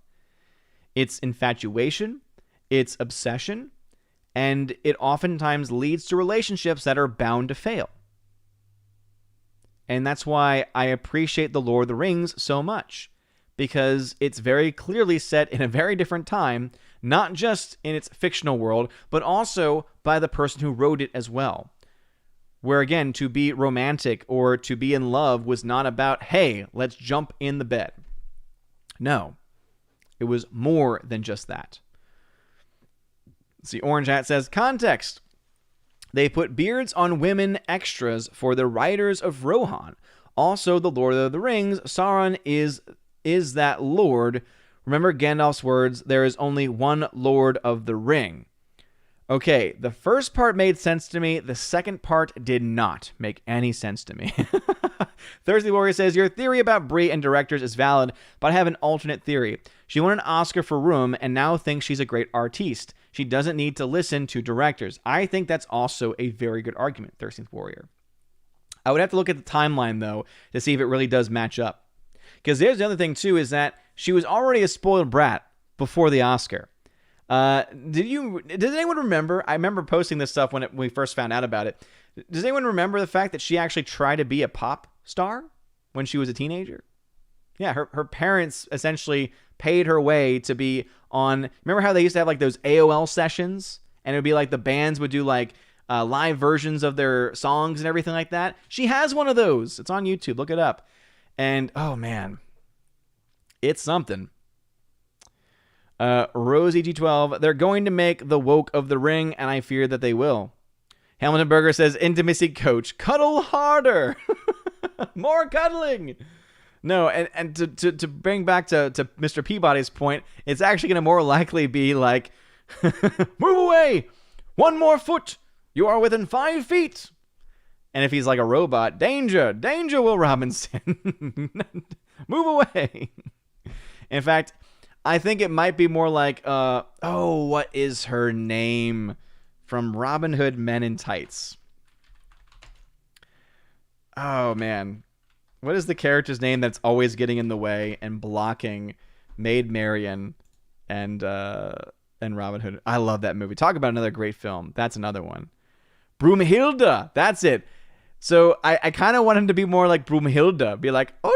It's infatuation, it's obsession, and it oftentimes leads to relationships that are bound to fail. And that's why I appreciate The Lord of the Rings so much, because it's very clearly set in a very different time, not just in its fictional world, but also by the person who wrote it as well. Where, again, to be romantic or to be in love was not about, hey, let's jump in the bed. No, it was more than just that. See, Orange Hat says, context. They put beards on women extras for the writers of Rohan. Also, the Lord of the Rings, Sauron is that Lord. Remember Gandalf's words, there is only one Lord of the Ring. Okay, the first part made sense to me. The second part did not make any sense to me. Thursday Warrior says, your theory about Brie and directors is valid, but I have an alternate theory. She won an Oscar for Room and now thinks she's a great artiste. She doesn't need to listen to directors. I think that's also a very good argument, 13th Warrior. I would have to look at the timeline, though, to see if it really does match up. Because there's the other thing, too, is that she was already a spoiled brat before the Oscar. Did anyone remember? I remember posting this stuff when we first found out about it. Does anyone remember the fact that she actually tried to be a pop star when she was a teenager? Yeah, her parents essentially paid her way to be on. Remember how they used to have like those AOL sessions, and it would be like the bands would do like live versions of their songs and everything like that. She has one of those. It's on YouTube. Look it up. And oh man, it's something. Rosie G12, they're going to make the woke of the ring, and I fear that they will. Hamilton Berger says, intimacy coach, cuddle harder. More cuddling. No, and to bring back to Mr. Peabody's point, it's actually going to more likely be like, move away, one more foot, you are within 5 feet. And if he's like a robot, danger, Will Robinson, move away. In fact, I think it might be more like, what is her name from Robin Hood Men in Tights? Oh, man. What is the character's name that's always getting in the way and blocking Maid Marian and Robin Hood? I love that movie. Talk about another great film. That's another one. Broomhilda. That's it. So I kind of want him to be more like Broomhilda. Be like, oh,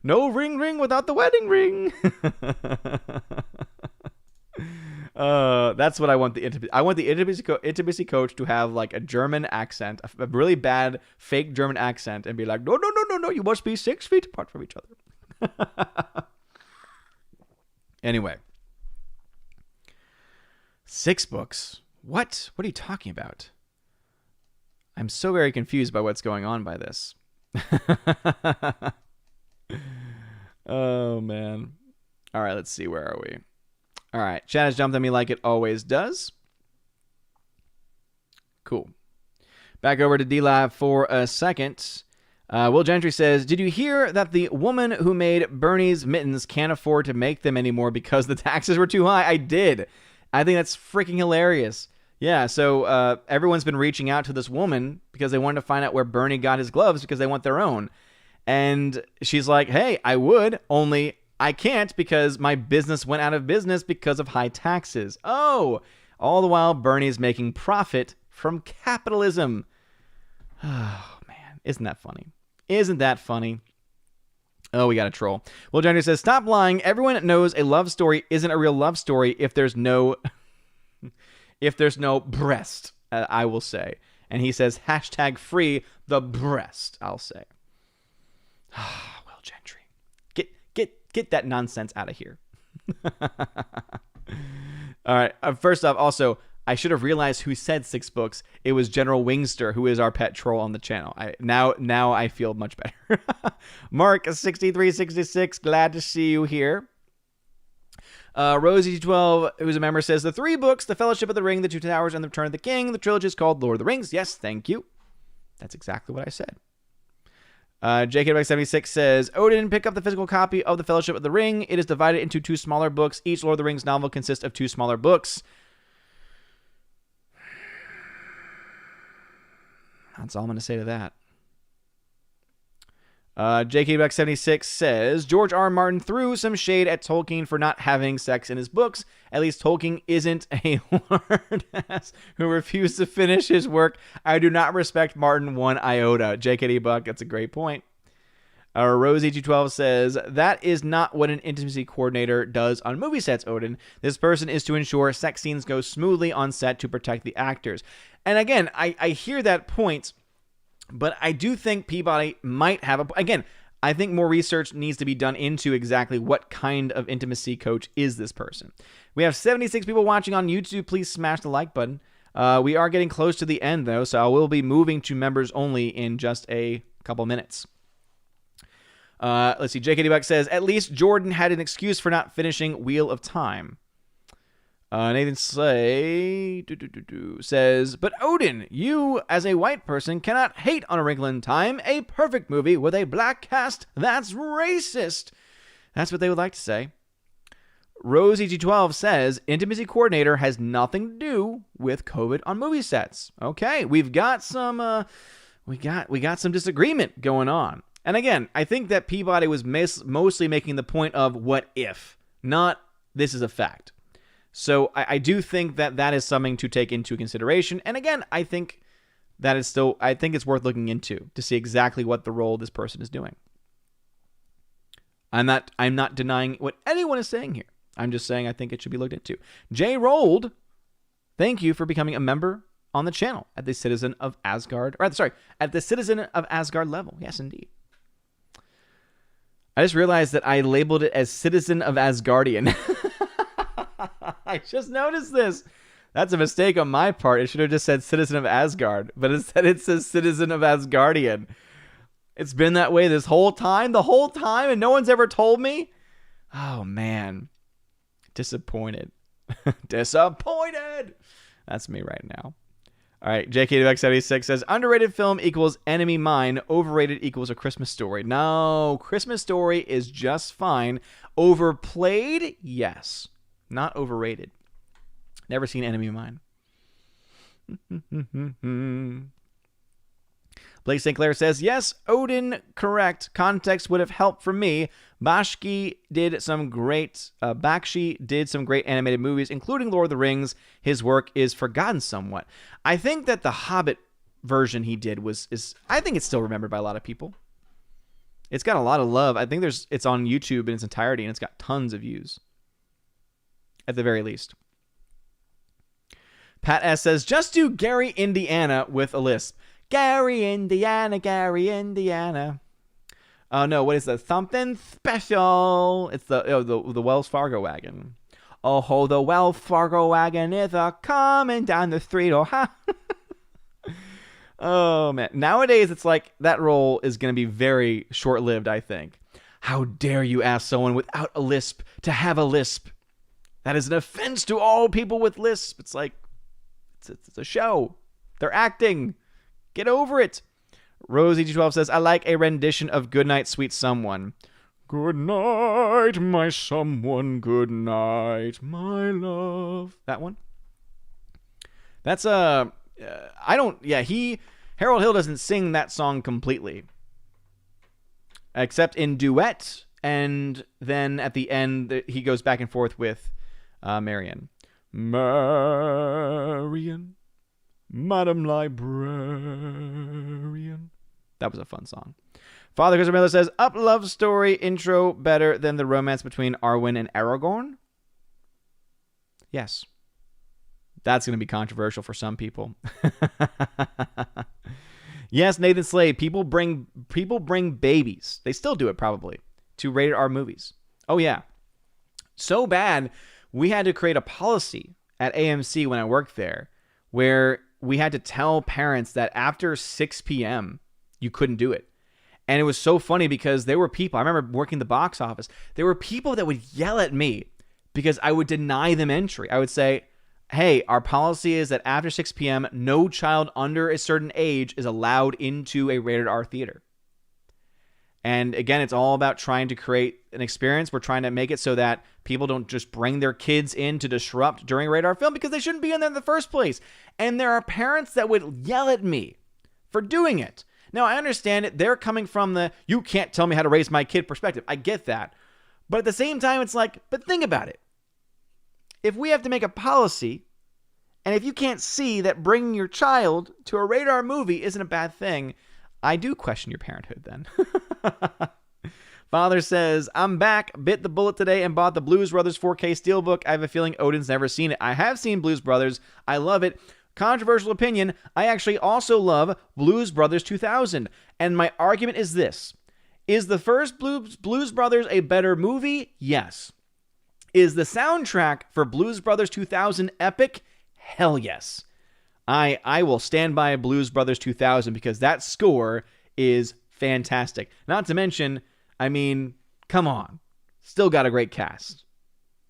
no ring without the wedding ring. That's what I want the intimacy. I want the intimacy coach to have like a German accent, a really bad fake German accent, and be like, no, you must be 6 feet apart from each other. Anyway. 6 books. What? What are you talking about? I'm so very confused by what's going on by this. Oh, man. All right, let's see. Where are we? All right. Chat has jumped on me like it always does. Cool. Back over to D-Lab for a second. Will Gentry says, did you hear that the woman who made Bernie's mittens can't afford to make them anymore because the taxes were too high? I did. I think that's freaking hilarious. Yeah, so everyone's been reaching out to this woman because they wanted to find out where Bernie got his gloves because they want their own. And she's like, hey, I would, only I can't because my business went out of business because of high taxes. Oh, all the while Bernie's making profit from capitalism. Oh, man. Isn't that funny? Isn't that funny? Oh, we got a troll. Will Gentry says, stop lying. Everyone knows a love story isn't a real love story if there's no breast, I will say. And he says, hashtag free the breast, I'll say. Will Gentry. Get that nonsense out of here. All right. First off, also, I should have realized who said 6 books. It was General Wingster, who is our pet troll on the channel. Now I feel much better. Mark6366, glad to see you here. Rosie12, who's a member, says the 3 books, The Fellowship of the Ring, The Two Towers, and The Return of the King. The trilogy is called Lord of the Rings. Yes, thank you. That's exactly what I said. JK76 says, Odin, pick up the physical copy of The Fellowship of the Ring. It is divided into 2 smaller books. Each Lord of the Rings novel consists of 2 smaller books. That's all I'm going to say to that. JK76 says, George R. Martin threw some shade at Tolkien for not having sex in his books. At least Tolkien isn't a lord ass who refused to finish his work. I do not respect Martin one iota. JKD Buck, that's a great point. Rosie212 says, that is not what an intimacy coordinator does on movie sets, Odin. This person is to ensure sex scenes go smoothly on set to protect the actors. And again, I hear that point, but I do think Peabody might have again, I think more research needs to be done into exactly what kind of intimacy coach is this person. We have 76 people watching on YouTube. Please smash the like button. We are getting close to the end, though, so I will be moving to members only in just a couple minutes. Let's see. JKD Buck says, at least Jordan had an excuse for not finishing Wheel of Time. Nathan Slay says, but Odin, you as a white person cannot hate on A Wrinkle in Time, a perfect movie with a black cast. That's racist. That's what they would like to say. Rosie12 says, intimacy coordinator has nothing to do with COVID on movie sets. Okay, we've got some we got some disagreement going on. And again, I think that Peabody was mostly making the point of what if, not this is a fact. So I do think that is something to take into consideration. And again, I think that is still, I think it's worth looking into to see exactly what the role this person is doing. I'm not denying what anyone is saying here. I'm just saying I think it should be looked into. Jay Rolled, thank you for becoming a member on the channel at the Citizen of Asgard, at the Citizen of Asgard level. Yes, indeed. I just realized that I labeled it as Citizen of Asgardian. I just noticed this. That's a mistake on my part. It should have just said Citizen of Asgard, but instead it says Citizen of Asgardian. It's been that way the whole time, and no one's ever told me? Oh, man. Disappointed. Disappointed! That's me right now. All right, JK76 says, underrated film equals Enemy Mine, overrated equals A Christmas Story. No, Christmas Story is just fine. Overplayed? Yes. Not overrated. Never seen Enemy of Mine. Blake St. Clair says, yes, Odin, correct. Context would have helped for me. Bakshi did some great animated movies, including Lord of the Rings. His work is forgotten somewhat. I think that the Hobbit version he did I think it's still remembered by a lot of people. It's got a lot of love. I think it's on YouTube in its entirety, and it's got tons of views. At the very least. Pat S. says, just do Gary, Indiana with a lisp. Gary, Indiana, Gary, Indiana. Oh no, what is that? Something special. It's the Wells Fargo wagon. Oh ho, the Wells Fargo wagon is a coming down the street. Oh ha. Oh man. Nowadays it's like that role is gonna be very short-lived, I think. How dare you ask someone without a lisp to have a lisp? That is an offense to all people with lisp. It's like, it's a show. They're acting. Get over it. Rosie212 says, I like a rendition of Goodnight, Sweet Someone. Good night, my someone. Good night, my love. That one? That's Harold Hill doesn't sing that song completely. Except in duet, and then at the end, he goes back and forth with Marion. Marion, Madam Librarian. That was a fun song. Father Christopher Miller says, Up love story intro better than the romance between Arwen and Aragorn? Yes. That's going to be controversial for some people. Yes, Nathan Slade, people bring babies. They still do it probably to rated R movies. Oh yeah. So bad, we had to create a policy at AMC when I worked there where we had to tell parents that after 6 p.m. you couldn't do it. And it was so funny because there were people, I remember working the box office, there were people that would yell at me because I would deny them entry. I would say, hey, our policy is that after 6 p.m., no child under a certain age is allowed into a rated R theater. And again, it's all about trying to create an experience. We're trying to make it so that people don't just bring their kids in to disrupt during a rated R film because they shouldn't be in there in the first place. And there are parents that would yell at me for doing it. Now, I understand it. They're coming from the, you can't tell me how to raise my kid perspective. I get that. But at the same time, it's like, but think about it. If we have to make a policy, and if you can't see that bringing your child to a rated R movie isn't a bad thing, I do question your parenthood then. Father says, I'm back, bit the bullet today, and bought the Blues Brothers 4K Steelbook. I have a feeling Odin's never seen it. I have seen Blues Brothers. I love it. Controversial opinion, I actually also love Blues Brothers 2000. And my argument is this. Is the first Blues Brothers a better movie? Yes. Is the soundtrack for Blues Brothers 2000 epic? Hell yes. I will stand by Blues Brothers 2000 because that score is fantastic. Not to mention, I mean, come on. Still got a great cast.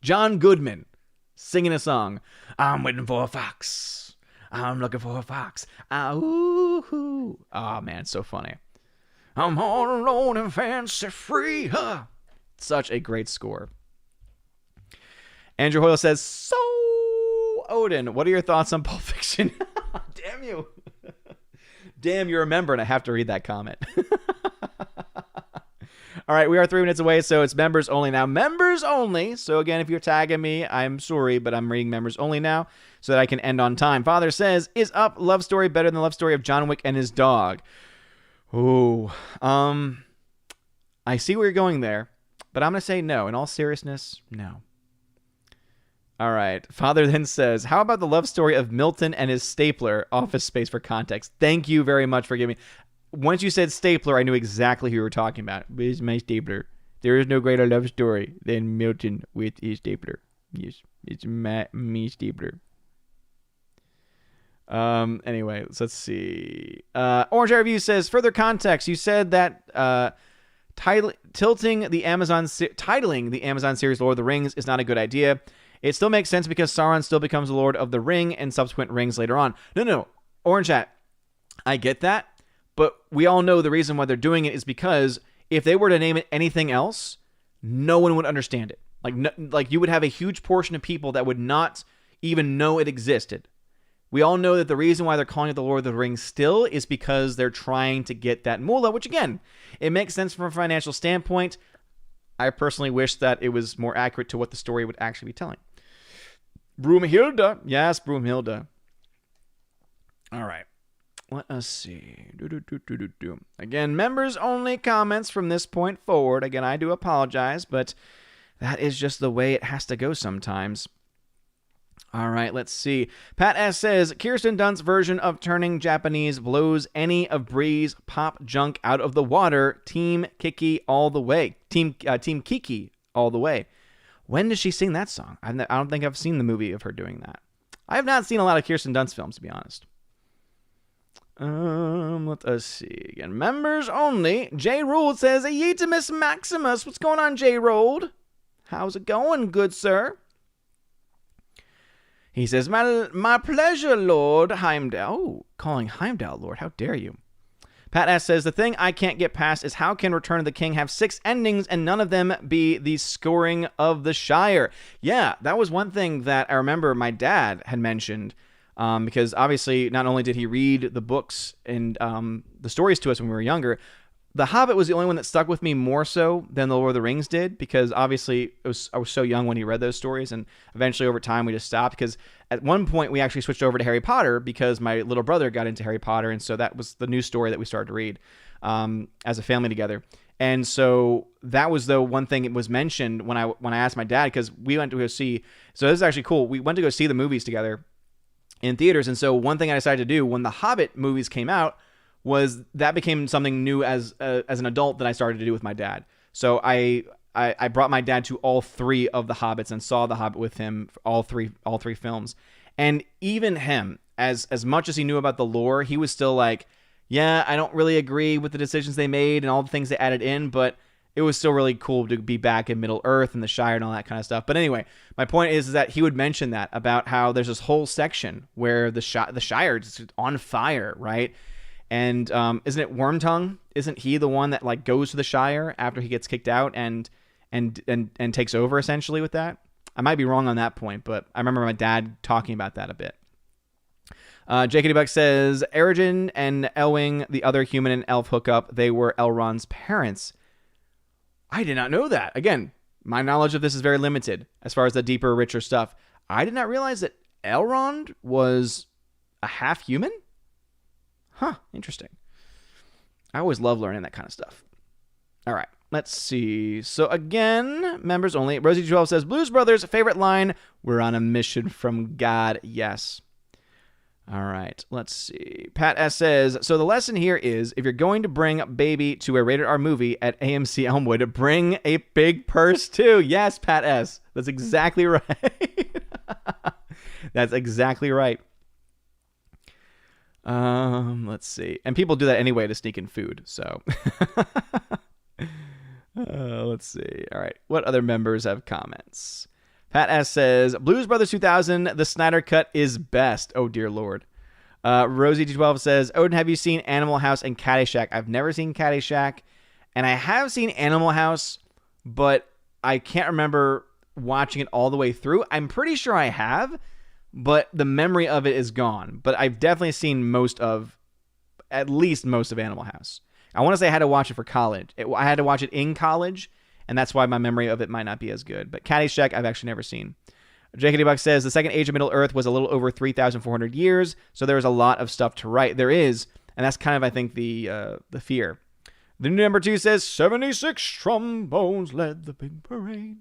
John Goodman singing a song. I'm waiting for a fox. I'm looking for a fox. Oh man, so funny. I'm all alone and fancy free. Huh? Such a great score. Andrew Hoyle says, so, Odin, what are your thoughts on Pulp Fiction? Damn you. Damn, you're a member, and I have to read that comment. All right, we are 3 minutes away, so it's members only now. Members only. So again, if you're tagging me, I'm sorry, but I'm reading members only now so that I can end on time. Father says, is Up love story better than the love story of John Wick and his dog? Oh, I see where you're going there, but I'm going to say no. In all seriousness, no. All right. Father then says, how about the love story of Milton and his stapler? Office Space for context. Thank you very much for giving me. Once you said stapler, I knew exactly who you were talking about. Where's my stapler? There is no greater love story than Milton with his stapler. Yes, it's me stapler. Anyway, let's see. Orange Review says, further context. You said that titling the Amazon series Lord of the Rings is not a good idea. It still makes sense because Sauron still becomes the Lord of the Ring and subsequent rings later on. No. Orange Hat, I get that, but we all know the reason why they're doing it is because if they were to name it anything else, no one would understand it. Like you would have a huge portion of people that would not even know it existed. We all know that the reason why they're calling it the Lord of the Rings still is because they're trying to get that moolah, which again, it makes sense from a financial standpoint. I personally wish that it was more accurate to what the story would actually be telling. Broomhilda. Yes, Broomhilda. All right. Let us see. Again, members only comments from this point forward. Again, I do apologize, but that is just the way it has to go sometimes. All right, let's see. Pat S. says, Kirsten Dunst's version of turning Japanese blows any of Bree's pop junk out of the water. Team Kiki all the way. Team Kiki all the way. When does she sing that song? I don't think I've seen the movie of her doing that. I have not seen a lot of Kirsten Dunst films, to be honest. Let us see again. Members only. J. Rold says, Yeetimus Maximus. What's going on, J. Rold? How's it going, good sir? He says, my pleasure, Lord Heimdall. Oh, calling Heimdall Lord. How dare you? Pat S. says, the thing I can't get past is how can Return of the King have 6 endings and none of them be the scoring of the Shire? Yeah, that was one thing that I remember my dad had mentioned, because obviously not only did he read the books and the stories to us when we were younger, The Hobbit was the only one that stuck with me more so than The Lord of the Rings did, because obviously I was so young when he read those stories, and eventually over time we just stopped, because at one point we actually switched over to Harry Potter because my little brother got into Harry Potter, and so that was the new story that we started to read as a family together. And so that was the one thing it was mentioned when I asked my dad, because we went to go see, so this is actually cool, we went to go see the movies together in theaters, and so one thing I decided to do when the Hobbit movies came out was that became something new as an adult that I started to do with my dad. So I brought my dad to all 3 of the Hobbits and saw the Hobbit with him, all three films. And even him, as much as he knew about the lore, he was still like, yeah, I don't really agree with the decisions they made and all the things they added in, but it was still really cool to be back in Middle Earth and the Shire and all that kind of stuff. But anyway, my point is that he would mention that about how there's this whole section where the Shire is on fire, right? And isn't it Wormtongue? Isn't he the one that like goes to the Shire after he gets kicked out and takes over essentially with that? I might be wrong on that point, but I remember my dad talking about that a bit. JKD Buck says, Eredin and Elwing, the other human and elf hookup, they were Elrond's parents. I did not know that. Again, my knowledge of this is very limited as far as the deeper, richer stuff. I did not realize that Elrond was a half human. Huh, interesting. I always love learning that kind of stuff. All right, let's see. So again, members only. Rosie 12 says, Blues Brothers, favorite line, we're on a mission from God. Yes. All right, let's see. Pat S. says, so the lesson here is, if you're going to bring Baby to a rated R movie at AMC Elmwood, bring a big purse too. Yes, Pat S. That's exactly right. That's exactly right. Let's see. And people do that anyway to sneak in food, so. Let's see. All right. What other members have comments? Pat S. says, Blues Brothers 2000, the Snyder Cut is best. Oh, dear Lord. Rosie G12 says, Odin, have you seen Animal House and Caddyshack? I've never seen Caddyshack, and I have seen Animal House, but I can't remember watching it all the way through. I'm pretty sure I have, but the memory of it is gone. But I've definitely seen at least most of Animal House. I want to say I had to watch it for college. I had to watch it in college, and that's why my memory of it might not be as good. But Caddyshack, I've actually never seen. JKD Buck says, the second age of Middle Earth was a little over 3,400 years, so there was a lot of stuff to write. There is, and that's kind of, I think, the fear. The new number 2 says, 76 trombones led the big parade.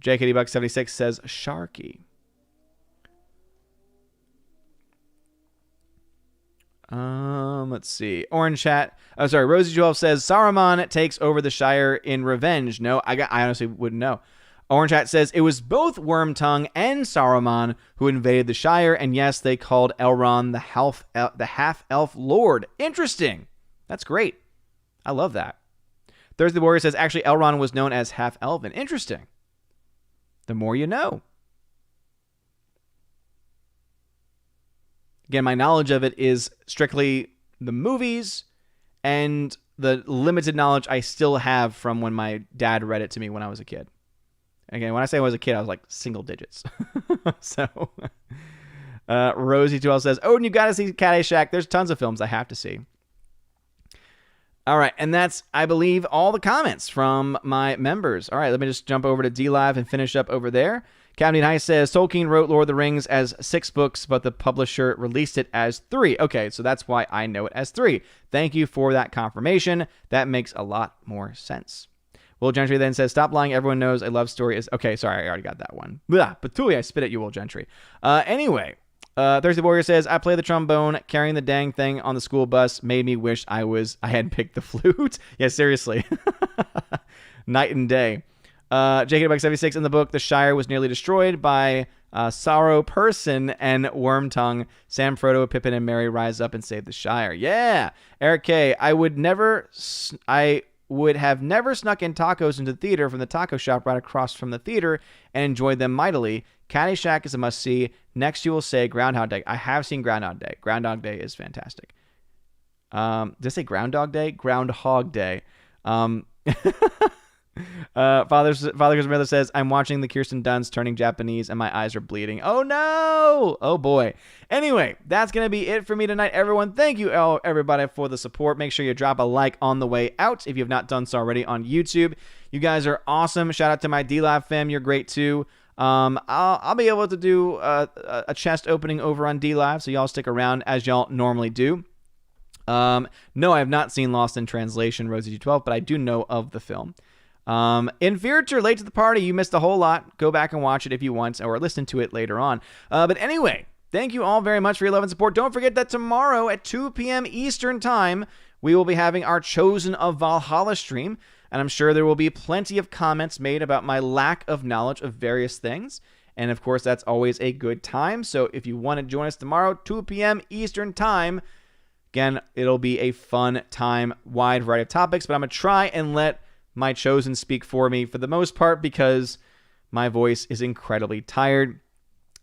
JKD Buck 76 says, Sharky. Let's see. Orange Chat. Oh, sorry. Rosie 12 says Saruman takes over the Shire in revenge. No, I honestly wouldn't know. Orange Chat says it was both Wormtongue and Saruman who invaded the Shire, and yes, they called Elrond the half-elf lord. Interesting. That's great. I love that. Thursday Warrior says actually Elrond was known as half-elven. Interesting. The more you know. Again, my knowledge of it is strictly the movies and the limited knowledge I still have from when my dad read it to me when I was a kid. Again, when I say I was a kid, I was like single digits. So, Rosie 12 says, Odin, you got to see Caddyshack. There's tons of films I have to see. All right, and that's, I believe, all the comments from my members. All right, let me just jump over to DLive and finish up over there. Captain High says, Tolkien wrote Lord of the Rings as 6 books, but the publisher released it as 3. Okay, so that's why I know it as 3. Thank you for that confirmation. That makes a lot more sense. Will Gentry then says, stop lying. Everyone knows a love story is... Okay, sorry, I already got that one. Blah, Patooey, I spit at you, Will Gentry. Anyway, Thursday Warrior says, I play the trombone. Carrying the dang thing on the school bus made me wish I had picked the flute. Yeah, seriously. Night and day. JK76, in the book, the Shire was nearly destroyed by Sorrow Person and Wormtongue. Sam, Frodo, Pippin, and Merry rise up and save the Shire. Yeah. Eric K, I would have never snuck in tacos into the theater from the taco shop right across from the theater and enjoyed them mightily. Caddyshack is a must-see. Next, you will say Groundhog Day. I have seen Groundhog Day. Groundhog Day is fantastic. Did I say Groundhog Day? Groundhog Day. Father's mother says, I'm watching the Kirsten Dunst turning Japanese and my eyes are bleeding. Oh no! Oh boy. Anyway, that's going to be it for me tonight, everyone. Thank you all, everybody, for the support. Make sure you drop a like on the way out if you have not done so already on YouTube. You guys are awesome. Shout out to my D-Lab fam. You're great too. I'll be able to do a chest opening over on D-Live, so y'all stick around as y'all normally do. No, I have not seen Lost in Translation, Rosie G12, but I do know of the film. Inferior, late to the party, you missed a whole lot. Go back and watch it if you want, or listen to it later on. But anyway, thank you all very much for your love and support. Don't forget that tomorrow at 2 p.m. Eastern Time, we will be having our Chosen of Valhalla stream, and I'm sure there will be plenty of comments made about my lack of knowledge of various things. And of course, that's always a good time. So if you want to join us tomorrow, 2 p.m. Eastern Time, again, it'll be a fun time, wide variety of topics, but I'm going to try and let my Chosen speak for me for the most part because my voice is incredibly tired.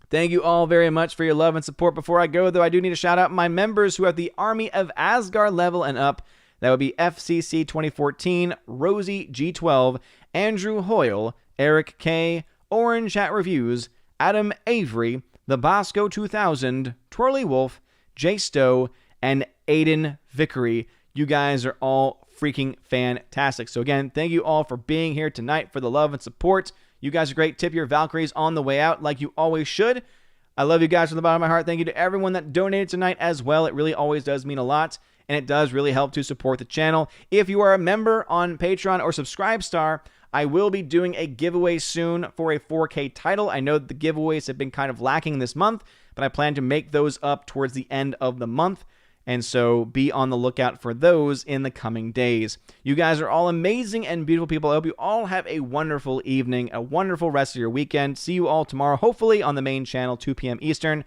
Thank you all very much for your love and support. Before I go, though, I do need to shout out my members who have the Army of Asgard level and up. That would be FCC 2014, Rosie G12, Andrew Hoyle, Eric K, Orange Chat Reviews, Adam Avery, The Bosco 2000, Twirly Wolf, Jay Stowe, and Aiden Vickery. You guys are all freaking fantastic. So again, thank you all for being here tonight for the love and support. You guys are great. Tip your Valkyries on the way out like you always should. I love you guys from the bottom of my heart. Thank you to everyone that donated tonight as well. It really always does mean a lot, and it does really help to support the channel. If you are a member on Patreon or Subscribestar, I will be doing a giveaway soon for a 4K title. I know that the giveaways have been kind of lacking this month, but I plan to make those up towards the end of the month. And so be on the lookout for those in the coming days. You guys are all amazing and beautiful people. I hope you all have a wonderful evening, a wonderful rest of your weekend. See you all tomorrow, hopefully on the main channel, 2 p.m. Eastern.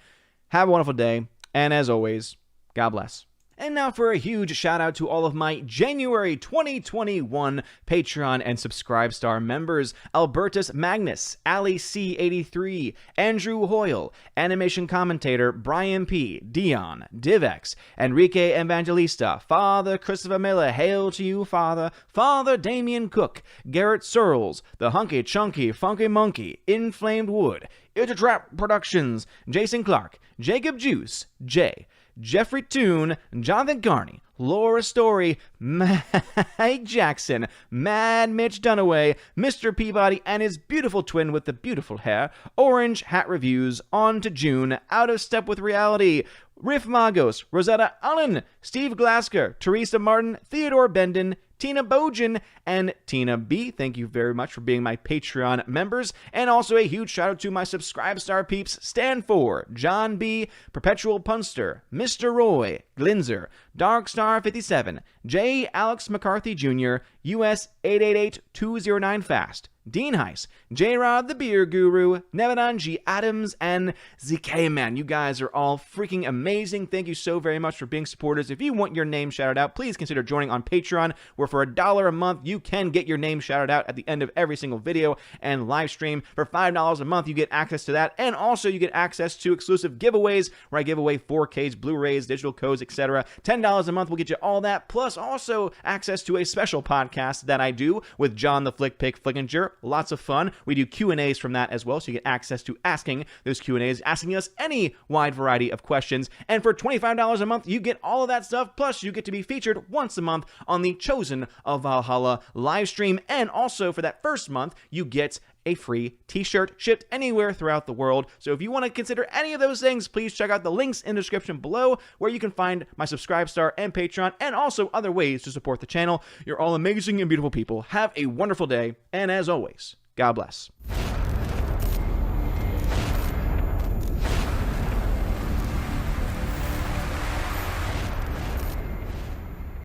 Have a wonderful day. And as always, God bless. And now for a huge shout out to all of my January 2021 Patreon and Subscribestar members: Albertus Magnus, Ali C83, Andrew Hoyle, animation commentator Brian P, Dion, Divex, Enrique Evangelista, Father Christopher Miller, hail to you, Father, Father Damian Cook, Garrett Searles, The Hunky Chunky Funky Monkey, Inflamed Wood, It's a Trap Productions, Jason Clark, Jacob Juice, Jay, Jeffrey Toone, Jonathan Carney, Laura Story, Mike Jackson, Mad Mitch Dunaway, Mr. Peabody and his beautiful twin with the beautiful hair, Orange Hat Reviews, On to June, Out of Step with Reality, Riff Magos, Rosetta Allen, Steve Glasker, Teresa Martin, Theodore Bendon, Tina Bojan, and Tina B. Thank you very much for being my Patreon members. And also a huge shout out to my Subscribestar peeps: Stan 4, John B, Perpetual Punster, Mr. Roy, Glinzer, Darkstar 57, J. Alex McCarthy Jr., US 888209 Fast, Dean Heiss, J-Rod the Beer Guru, Nevadan G. Adams, and ZK Man. You guys are all freaking amazing. Thank you so very much for being supporters. If you want your name shouted out, please consider joining on Patreon, where for $1 a month, you can get your name shouted out at the end of every single video and live stream. For $5 a month, you get access to that, and also you get access to exclusive giveaways, where I give away 4Ks, Blu-rays, digital codes, etc. $10 a month will get you all that, plus also access to a special podcast that I do with John the Flick Pick Flickinger. Lots of fun. We do Q&As from that as well, so you get access to asking those Q&As, asking us any wide variety of questions. And for $25 a month, you get all of that stuff, plus you get to be featured once a month on the Chosen of Valhalla live stream. And also for that first month, you get a free t-shirt shipped anywhere throughout the world. So if you want to consider any of those things, please check out the links in the description below where you can find my Subscribe Star and Patreon and also other ways to support the channel. You're all amazing and beautiful people. Have a wonderful day, and as always, God bless.